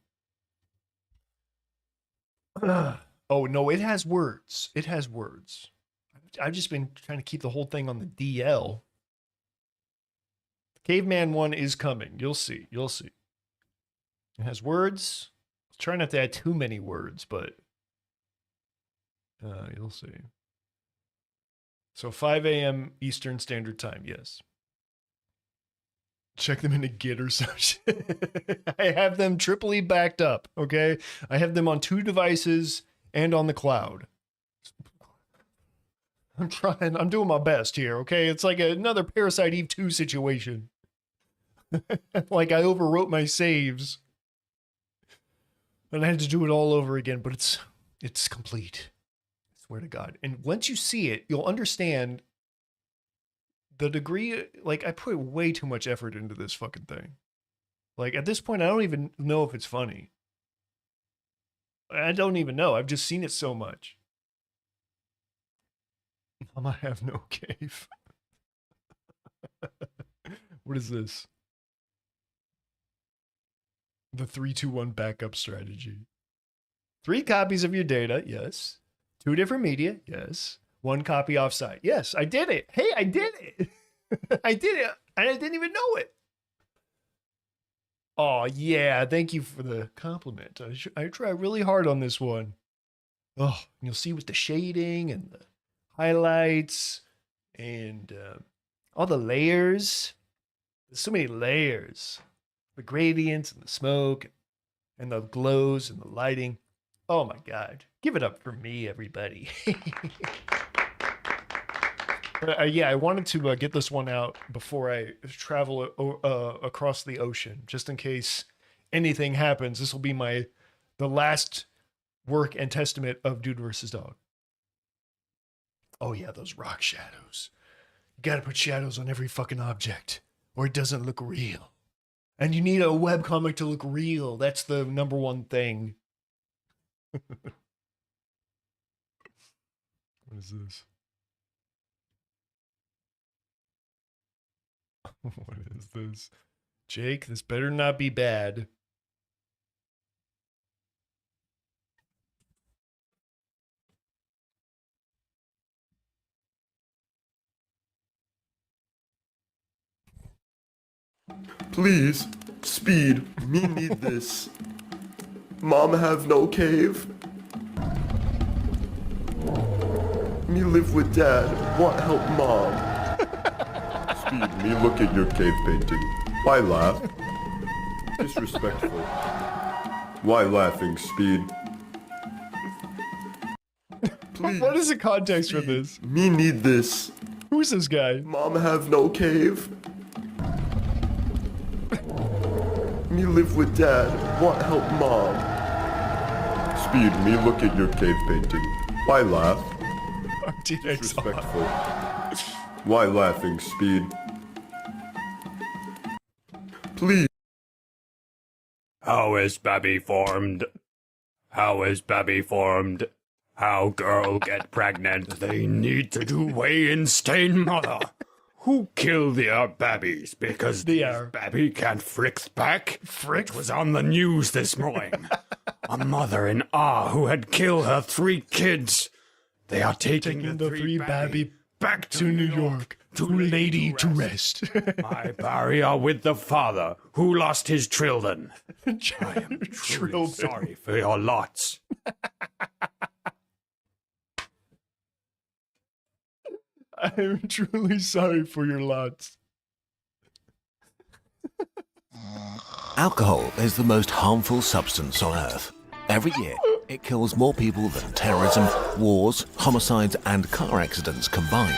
Oh, no, it has words. It has words. I've just been trying to keep the whole thing on the DL. The Caveman one is coming. You'll see. You'll see. It has words. I'll try not to add too many words, but you'll see. So 5 a.m. Eastern Standard Time, yes. Check them into Git or some shit. I have them triply backed up, okay? I have them on 2 devices and on the cloud. I'm trying. I'm doing my best here, okay? It's like another Parasite Eve 2 situation. Like I overwrote my saves. And I had to do it all over again, but it's complete. I swear to God. And once you see it, you'll understand the degree, like, I put way too much effort into this fucking thing. Like, at this point, I don't even know if it's funny. I don't even know. I've just seen it so much. Mama have no cave. What is this? The 3-2-1 backup strategy. 3 copies of your data, yes. 2 different media, yes. 1 copy offsite. Yes, I did it. Hey, I did it. I did it. And I didn't even know it. Oh, yeah. Thank you for the compliment. I try really hard on this one. Oh, you'll see with the shading and the highlights and all the layers. There's so many layers. The gradients and the smoke and the glows and the lighting. Oh, my God. Give it up for me, everybody. Yeah, I wanted to get this one out before I travel across the ocean, just in case anything happens. This will be the last work and testament of Dude vs. Dog. Oh yeah, those rock shadows. You gotta put shadows on every fucking object, or it doesn't look real. And you need a webcomic to look real. That's the #1 thing. What is this? What is this? Jake, this better not be bad. Please, speed, me need this. Mom have no cave. Me live with dad, want help mom. Speed, me look at your cave painting. Why laugh? Disrespectful. Why laughing, Speed? Please. What is the context for this? Me need this. Who's this guy? Mom have no cave. Me live with dad, want help mom. Speed, me look at your cave painting. Why laugh? Disrespectful. Why laughing, Speed? Please. How is baby formed? How is baby formed? How girl get pregnant? They need to do weigh-in stain mother. Who killed their babies? Because the baby can't frick back? Frick was on the news this morning. A mother in who had killed her 3 kids. They are taking the 3 baby back to New York to lady to rest. My barrier with the father who lost his children. I am truly sorry for your lots. I'm truly sorry for your lots. Alcohol is the most harmful substance on Earth. Every year, It kills more people than terrorism, wars, homicides, and car accidents combined.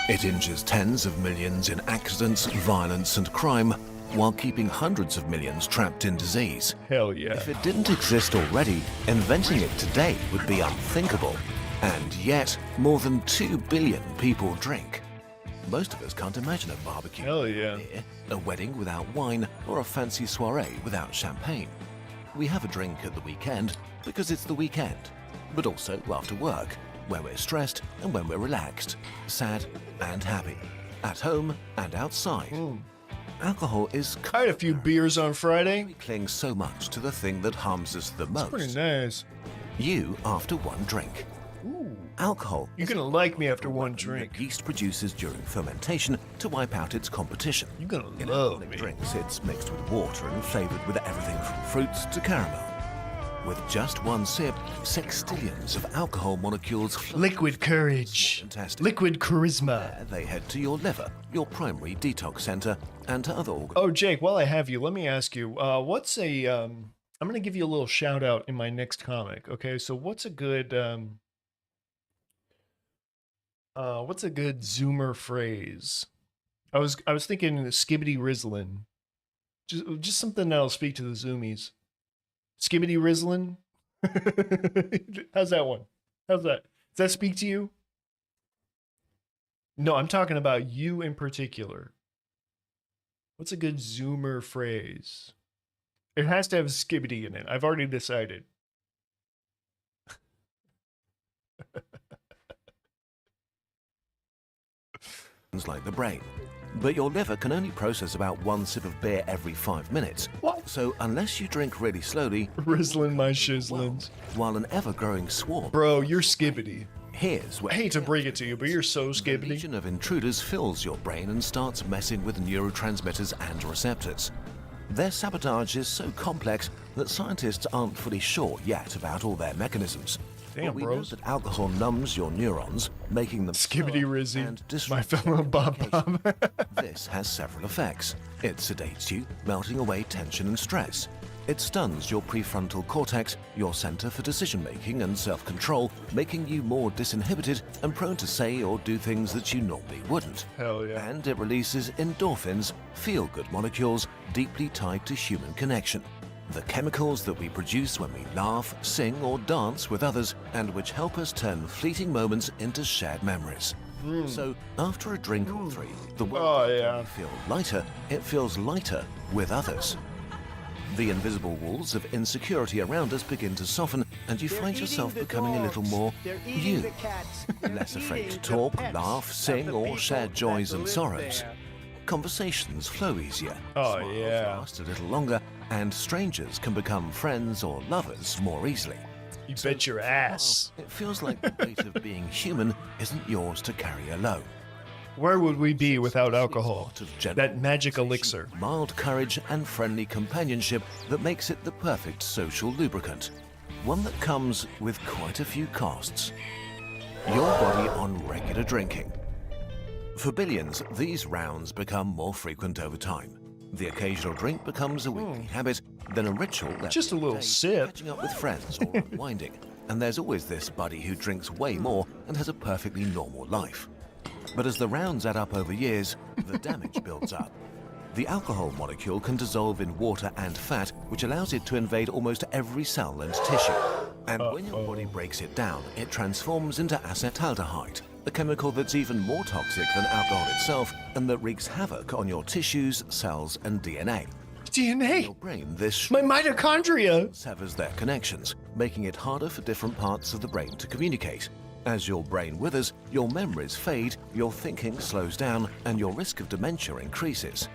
It injures tens of millions in accidents, violence, and crime, while keeping hundreds of millions trapped in disease. Hell yeah. If it didn't exist already, inventing it today would be unthinkable. And yet, more than 2 billion people drink. Most of us can't imagine a barbecue, Hell yeah. beer, a wedding without wine, or a fancy soiree without champagne. We have a drink at the weekend because it's the weekend, but also after work, where we're stressed and when we're relaxed, sad and happy, at home and outside. Alcohol is I had a few beers on Friday. We cling so much to the thing that harms us the most. Pretty nice. You after one drink. Ooh. Alcohol. You're gonna like me after one drink. Yeast produces during fermentation to wipe out its competition. You're gonna In love alcoholic me. drinks, it's mixed with water and flavored with everything from fruits to caramel. With just one sip, sextillions of alcohol molecules float Liquid courage. Fantastic. Liquid charisma. There they head to your liver, your primary detox center, and to other organs. Oh, Jake, while I have you, let me ask you, what's a, I'm going to give you a little shout out in my next comic. Okay, so what's a good Zoomer phrase? I was thinking skibbity rizzlin. Just something that'll speak to the Zoomies. Skibbity rizzlin. How's that one? How's that? Does that speak to you? No, I'm talking about you in particular. What's a good Zoomer phrase? It has to have skibbity in it. I've already decided. Like the brain. But your liver can only process about one sip of beer every 5 minutes. What? So unless you drink really slowly, Rizzlin' my shizzlins. while an ever-growing swarm, Bro, you're skibbity. here's where I hate to break it to you, but you're so the skibbity. legion of intruders fills your brain and starts messing with neurotransmitters and receptors. Their sabotage is so complex that scientists aren't fully sure yet about all their mechanisms. Damn, But we bros. know that alcohol numbs your neurons, making them Skibbity slower Rizzy, and my disrupt fellow Bob communication. Bob. This has several effects. It sedates you, melting away tension and stress. It stuns your prefrontal cortex, your center for decision-making and self-control, making you more disinhibited and prone to say or do things that you normally wouldn't. Hell yeah. And it releases endorphins, feel-good molecules deeply tied to human connection. The chemicals that we produce when we laugh, sing, or dance with others, and which help us turn fleeting moments into shared memories. So, after a drink or three, the world doesn't feel lighter, it feels lighter with others. The invisible walls of insecurity around us begin to soften, and you find yourself becoming a little more you. Less afraid to talk, laugh, sing, or share joys and sorrows. Conversations flow easier. Oh, Smiles yeah. last a little longer, and strangers can become friends or lovers more easily. You bet your ass. It feels like the weight of being human isn't yours to carry alone. Where would we be without alcohol? Of gentle That magic elixir. mild courage and friendly companionship that makes it the perfect social lubricant. One that comes with quite a few costs. Your body on regular drinking. For billions, these rounds become more frequent over time. The occasional drink becomes a weekly habit, then a ritual. Just a little day, sip. Catching up with friends or unwinding. And there's always this buddy who drinks way more and has a perfectly normal life. But as the rounds add up over years, the damage builds up. The alcohol molecule can dissolve in water and fat, which allows it to invade almost every cell and tissue. And when your body breaks it down, it transforms into acetaldehyde, a chemical that's even more toxic than alcohol itself and that wreaks havoc on your tissues, cells, and DNA. DNA? Your brain, this My mitochondria! severs their connections, making it harder for different parts of the brain to communicate. As your brain withers, your memories fade, your thinking slows down, and your risk of dementia increases.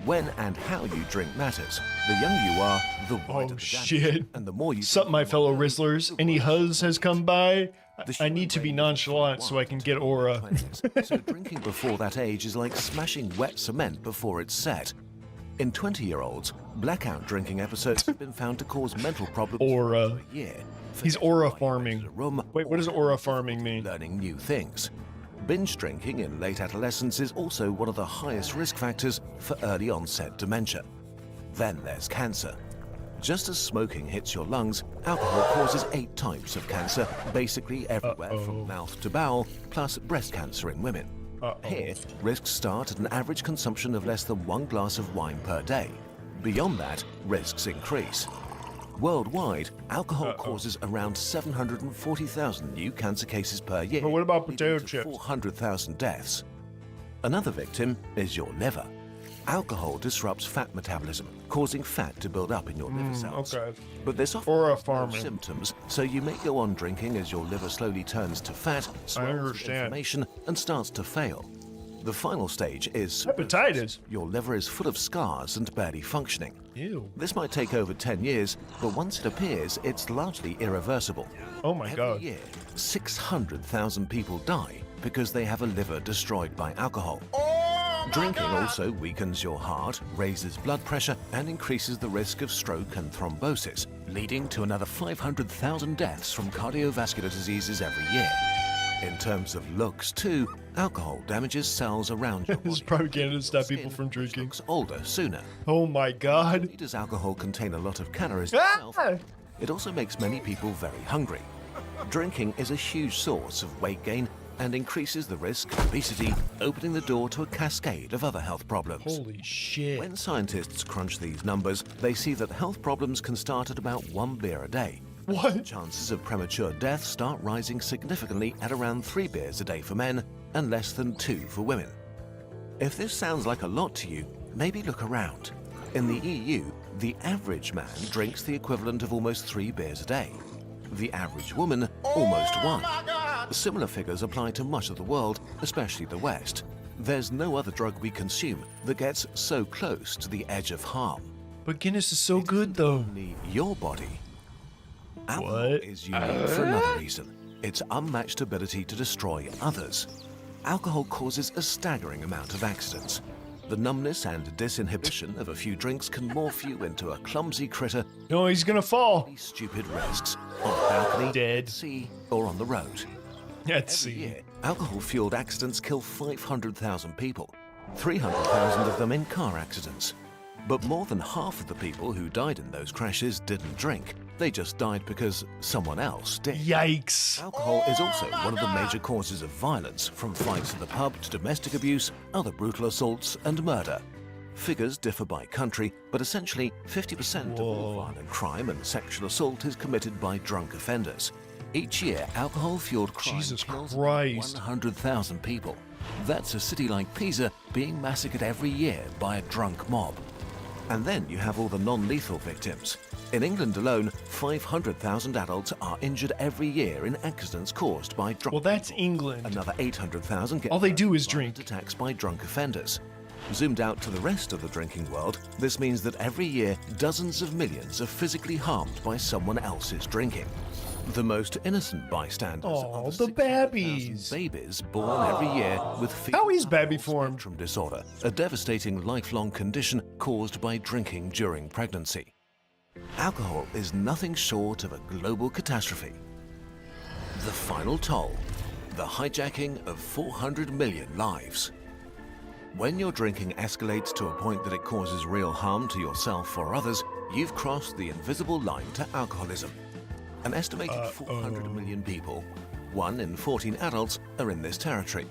When and how you drink matters. The younger you are, the wider the Shit. damage, and the more you Sup, my fellow Rizzlers? Any huzz has come by? I need to be nonchalant so I can get aura. So drinking before that age is like smashing wet cement before it's set. In 20-year-olds, blackout drinking episodes have been found to cause mental problems Aura. for a year. He's aura farming. Wait, what does aura farming mean? Learning new things. Binge drinking in late adolescence is also one of the highest risk factors for early onset dementia. Then there's cancer. Just as smoking hits your lungs, alcohol causes 8 types of cancer, basically everywhere from mouth to bowel, plus breast cancer in women. Here, risks start at an average consumption of less than 1 glass of wine per day. Beyond that, risks increase. Worldwide, alcohol causes around 740,000 new cancer cases per year. But what about potato chips? 400,000 deaths. Another victim is your liver. Alcohol disrupts fat metabolism, causing fat to build up in your liver cells. But this often has no symptoms, so you may go on drinking as your liver slowly turns to fat, swells with inflammation, and starts to fail. The final stage is hepatitis. Your liver is full of scars and barely functioning. Ew. This might take over 10 years, but once it appears, it's largely irreversible. Oh my God. Every year, 600,000 people die because they have a liver destroyed by alcohol. Drinking also weakens your heart, raises blood pressure, and increases the risk of stroke and thrombosis, leading to another 500,000 deaths from cardiovascular diseases every year. In terms of looks, too, alcohol damages cells around your body. This is propaganda to stop people from drinking. Looks older sooner. Oh my God. Not only does alcohol contain a lot of calories itself, it also makes many people very hungry. Drinking is a huge source of weight gain and increases the risk of obesity, opening the door to a cascade of other health problems. Holy shit. When scientists crunch these numbers, they see that health problems can start at about 1 beer a day. What? Chances of premature death start rising significantly at around 3 beers a day for men and less than 2 for women. If this sounds like a lot to you, maybe look around. In the EU, the average man drinks the equivalent of almost 3 beers a day. The average woman, almost 1. Similar figures apply to much of the world, especially the West. There's no other drug we consume that gets so close to the edge of harm. But Guinness is so good, though. Only your body. Alcohol is unique for another reason. Its unmatched ability to destroy others. Alcohol causes a staggering amount of accidents. The numbness and disinhibition of a few drinks can morph you into a clumsy critter. No, he's gonna fall. Stupid risks on a balcony, dead, sea, or on the road. At sea. Every year, alcohol-fueled accidents kill 500,000 people, 300,000 of them in car accidents. But more than half of the people who died in those crashes didn't drink. They just died because someone else did. Yikes. Alcohol is also one of the major causes of violence, from fights in the pub to domestic abuse, other brutal assaults, and murder. Figures differ by country, but essentially 50% of all violent crime and sexual assault is committed by drunk offenders. Each year, alcohol-fueled crime kills 100,000 people. That's a city like Pisa being massacred every year by a drunk mob. And then you have all the non-lethal victims. In England alone, 500,000 adults are injured every year in accidents caused by drunk. Well, that's England. Another 800,000 get all they do is drink. Attacks by drunk offenders. Zoomed out to the rest of the drinking world, this means that every year, dozens of millions are physically harmed by someone else's drinking. The most innocent bystanders are the babies born every year with spectrum disorder, a devastating lifelong condition caused by drinking during pregnancy. Alcohol is nothing short of a global catastrophe. The final toll, the hijacking of 400 million lives. When your drinking escalates to a point that it causes real harm to yourself or others, you've crossed the invisible line to alcoholism. An estimated 400 million people, 1 in 14 adults, are in this territory.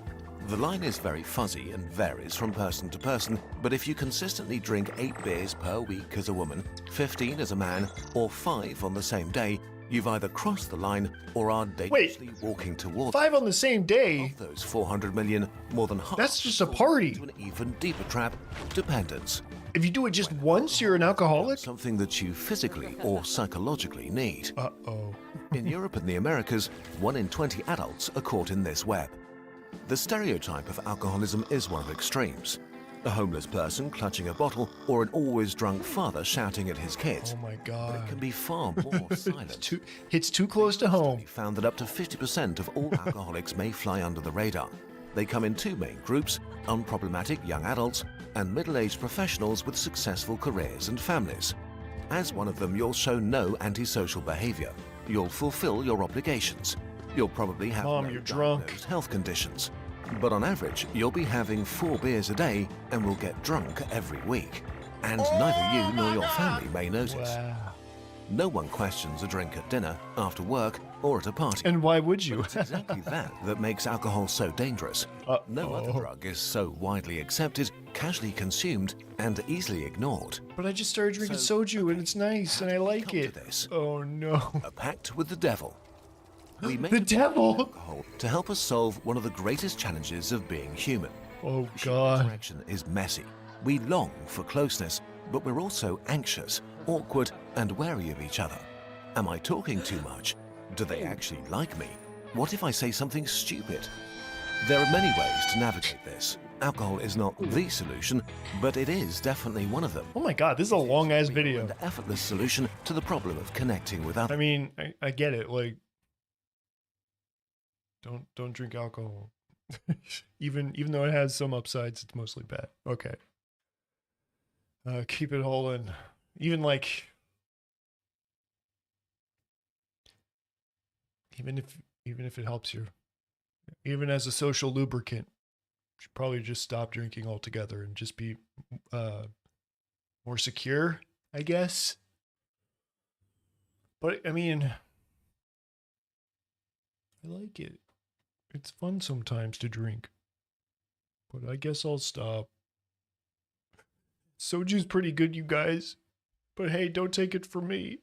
The line is very fuzzy and varies from person to person, but if you consistently drink 8 beers per week as a woman, 15 as a man, or 5 on the same day, you've either crossed the line or are dangerously walking towards 5 on the same day? Of those 400 million, more than half. That's just a party. To an even deeper trap, dependence. If you do it just once, you're an alcoholic? Something that you physically or psychologically need. Uh-oh. In Europe and the Americas, 1 in 20 adults are caught in this web. The stereotype of alcoholism is one of extremes. A homeless person clutching a bottle, or an always drunk father shouting at his kids. Oh my God. But it can be far more silent. It's too close to home. Found that up to 50% of all alcoholics may fly under the radar. They come in 2 main groups: unproblematic young adults and middle-aged professionals with successful careers and families. As one of them, you'll show no antisocial behavior. You'll fulfill your obligations. You'll probably have no diagnosed health conditions. But on average, you'll be having 4 beers a day and will get drunk every week. And neither you nor your family may notice. Wow. No one questions a drink at dinner, after work, or at a party. And why would you? But it's exactly that makes alcohol so dangerous. No other drug is so widely accepted, casually consumed, and easily ignored. But I just started drinking soju and it's nice and I like it. Oh no. A pact with the devil. We made The devil? alcohol to help us solve one of the greatest challenges of being human. Oh Human God. interaction is messy. We long for closeness, but we're also anxious, awkward, and wary of each other. Am I talking too much? Do they actually like me? What if I say something stupid? There are many ways to navigate this. Alcohol is not the solution, but it is definitely one of them. Oh my God, this is a long ass video. An effortless solution to the problem of connecting with others. I mean, I get it. Like, don't drink alcohol. even though it has some upsides, it's mostly bad. Okay. Keep it whole and even like, even if it helps you, even as a social lubricant, you should probably just stop drinking altogether and just be more secure, I guess. But I mean, I like it. It's fun sometimes to drink. But I guess I'll stop. Soju's pretty good, you guys. But hey, don't take it from me.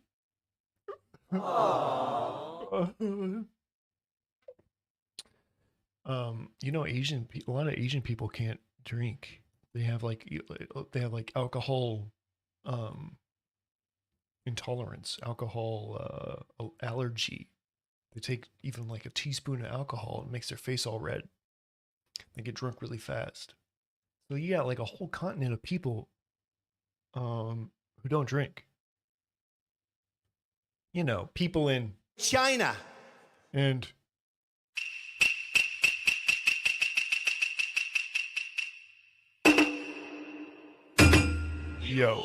You know, a lot of Asian people can't drink. They have like alcohol intolerance, alcohol allergy. They take even like a teaspoon of alcohol and it makes their face all red. They get drunk really fast. So you got like a whole continent of people who don't drink. You know, people in China and yo.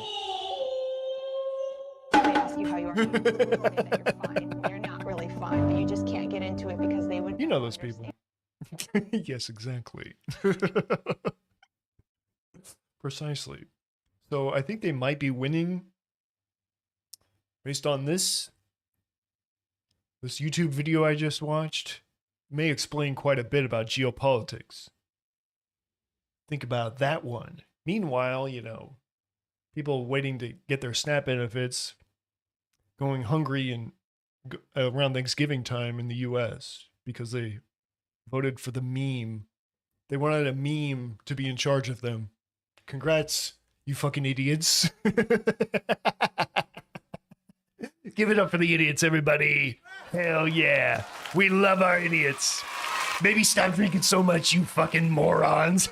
They ask you how you are, and you say that you're fine. Well, you're not really fine, but you just can't get into it because they would. You know those people. Yes, exactly. Precisely. So I think they might be winning based on this YouTube video I just watched. May explain quite a bit about geopolitics. Think about that one. Meanwhile, you know, people waiting to get their SNAP benefits, going hungry and around Thanksgiving time in the US because they voted for the meme. They wanted a meme to be in charge of them. Congrats, you fucking idiots. Give it up for the idiots, everybody. Hell yeah. We love our idiots. Maybe stop drinking so much, you fucking morons.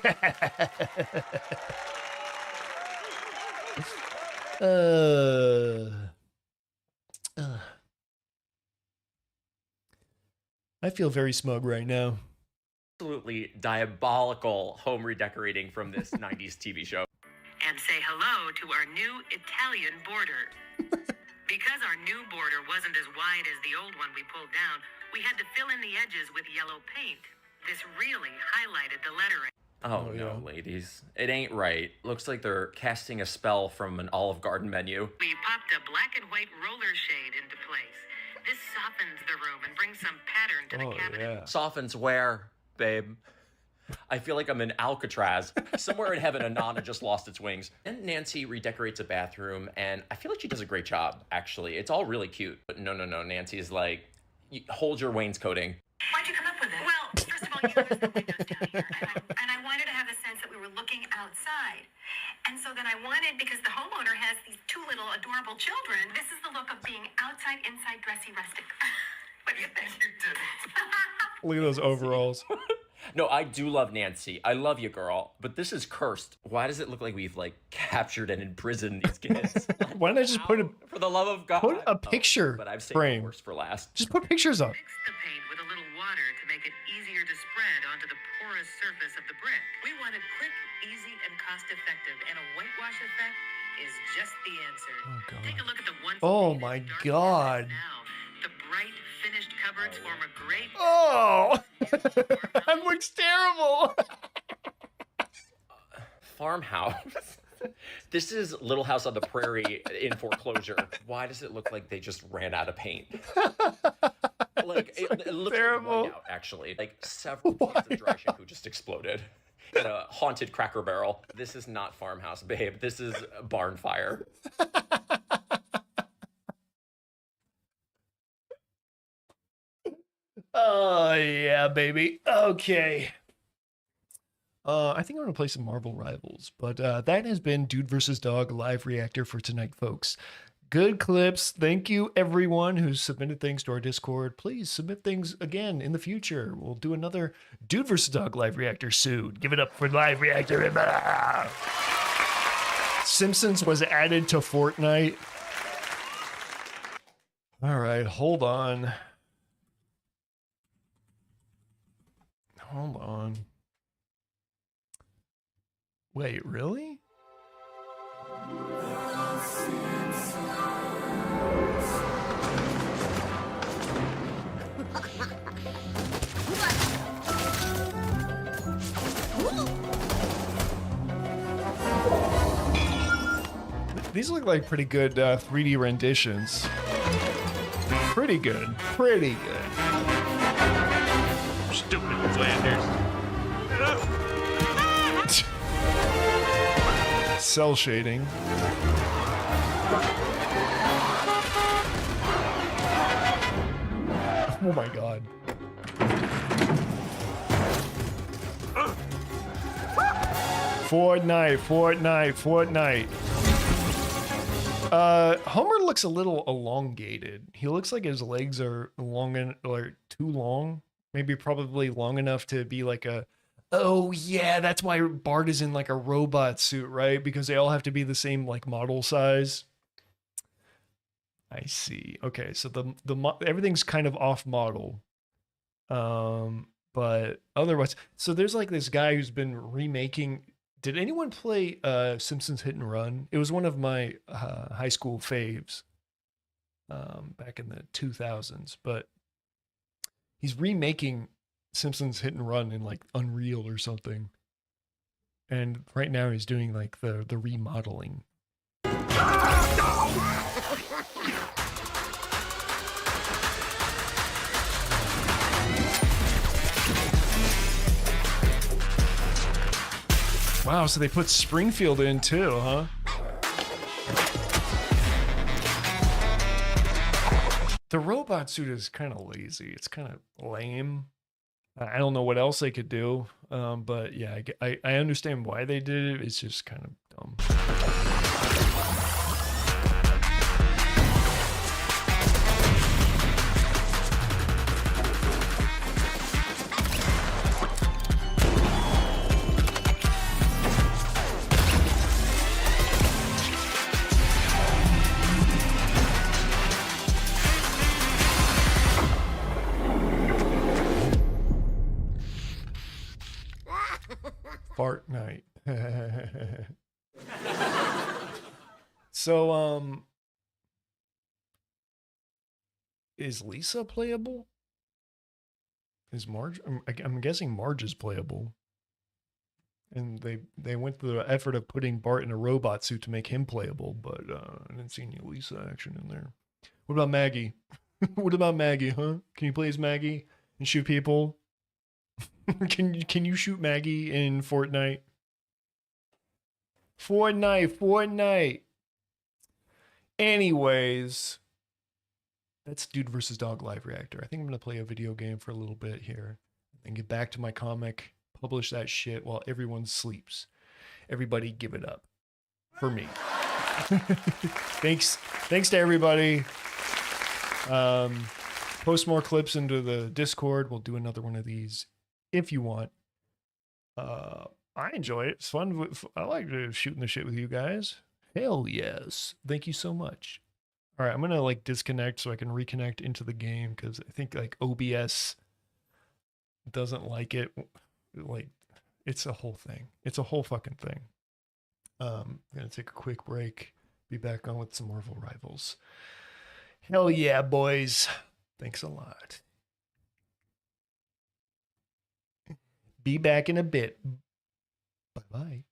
I feel very smug right now. Absolutely diabolical home redecorating from this 90s TV show. And say hello to our new Italian border. Because our new border wasn't as wide as the old one we pulled down, we had to fill in the edges with yellow paint. This really highlighted the lettering. Oh no, ladies. It ain't right. Looks like they're casting a spell from an Olive Garden menu. We popped a black and white roller shade into place. This softens the room and brings some pattern to the cabinet. Softens where, babe? I feel like I'm in Alcatraz. Somewhere in heaven, a Nana just lost its wings. And Nancy redecorates a bathroom, and I feel like she does a great job, actually. It's all really cute. But no. Nancy's like, hold your wainscoting. Why'd you come up with it? Well, first of all, you noticed the windows down here. And I wanted to have the sense that we were looking outside. And so then I wanted, because the homeowner has these two little adorable children, this is the look of being outside, inside, dressy, rustic. What do you think? You did it. Look at those overalls. No, I do love Nancy. I love you, girl. But this is cursed. Why does it look like we've, like, captured and imprisoned these kids? Why don't I just put for the love of God. Put a picture but I've saved frame. the worst for last. Just put pictures up. Mix the paint with a little water to make it easier to spread onto the porous surface of the brick. We wanted quick, easy, and cost-effective, and a whitewash effect is just the answer. Oh, God. Take a look at the one. Oh, my God. Now, the bright, finished cupboards form a great. Oh! That looks terrible. Farmhouse. This is Little House on the Prairie in foreclosure. Why does it look like they just ran out of paint? Like, it looks terrible. Out, actually. Like, several cans of dry shampoo just exploded in a haunted Cracker Barrel. This is not Farmhouse, babe. This is Barn Fire. Oh, yeah, baby. Okay. I think I'm going to play some Marvel Rivals, but that has been Dude vs. Dog live reactor for tonight, folks. Good clips. Thank you, everyone who's submitted things to our Discord. Please submit things again in the future. We'll do another Dude vs. Dog live reactor soon. Give it up for live reactor. Simpsons was added to Fortnite. All right, hold on. Hold on. Wait, really? These look like pretty good 3D renditions. Pretty good. Pretty good. Stupid Flanders. Cell shading. Oh my god. Fortnite. Homer looks a little elongated. He looks like his legs are too long. Maybe probably long enough to be like a... Oh yeah, that's why Bart is in like a robot suit, right? Because they all have to be the same like model size. I see. Okay, so everything's kind of off model. But otherwise, so there's like this guy who's been remaking. Did anyone play Simpsons Hit and Run? It was one of my high school faves back in the 2000s, but he's remaking Simpsons Hit and Run in like Unreal or something. And right now he's doing like the remodeling. Wow, so they put Springfield in too, huh? The robot suit is kind of lazy. It's kind of lame. I don't know what else they could do, but yeah, I understand why they did it. It's just kind of dumb. Fortnite. So, is Lisa playable? Is Marge? I'm guessing Marge is playable. And they went through the effort of putting Bart in a robot suit to make him playable, but I didn't see any Lisa action in there. What about Maggie? What about Maggie, huh? Can you play as Maggie and shoot people? Can you shoot Maggie in Fortnite? Fortnite. Anyways, that's Dude vs. Dog live reactor. I think I'm gonna play a video game for a little bit here and get back to my comic, publish that shit while everyone sleeps. Everybody give it up for me. Thanks to everybody. Post more clips into the Discord. We'll do another one of these if you want. I enjoy it. It's fun. I like shooting the shit with you guys. Hell yes. Thank you so much. All right, I'm gonna like disconnect so I can reconnect into the game because I think like OBS doesn't like it. Like it's a whole thing. It's a whole fucking thing. I'm gonna take a quick break. Be back on with some Marvel Rivals. Hell yeah, boys. Thanks a lot. Be back in a bit. Bye-bye.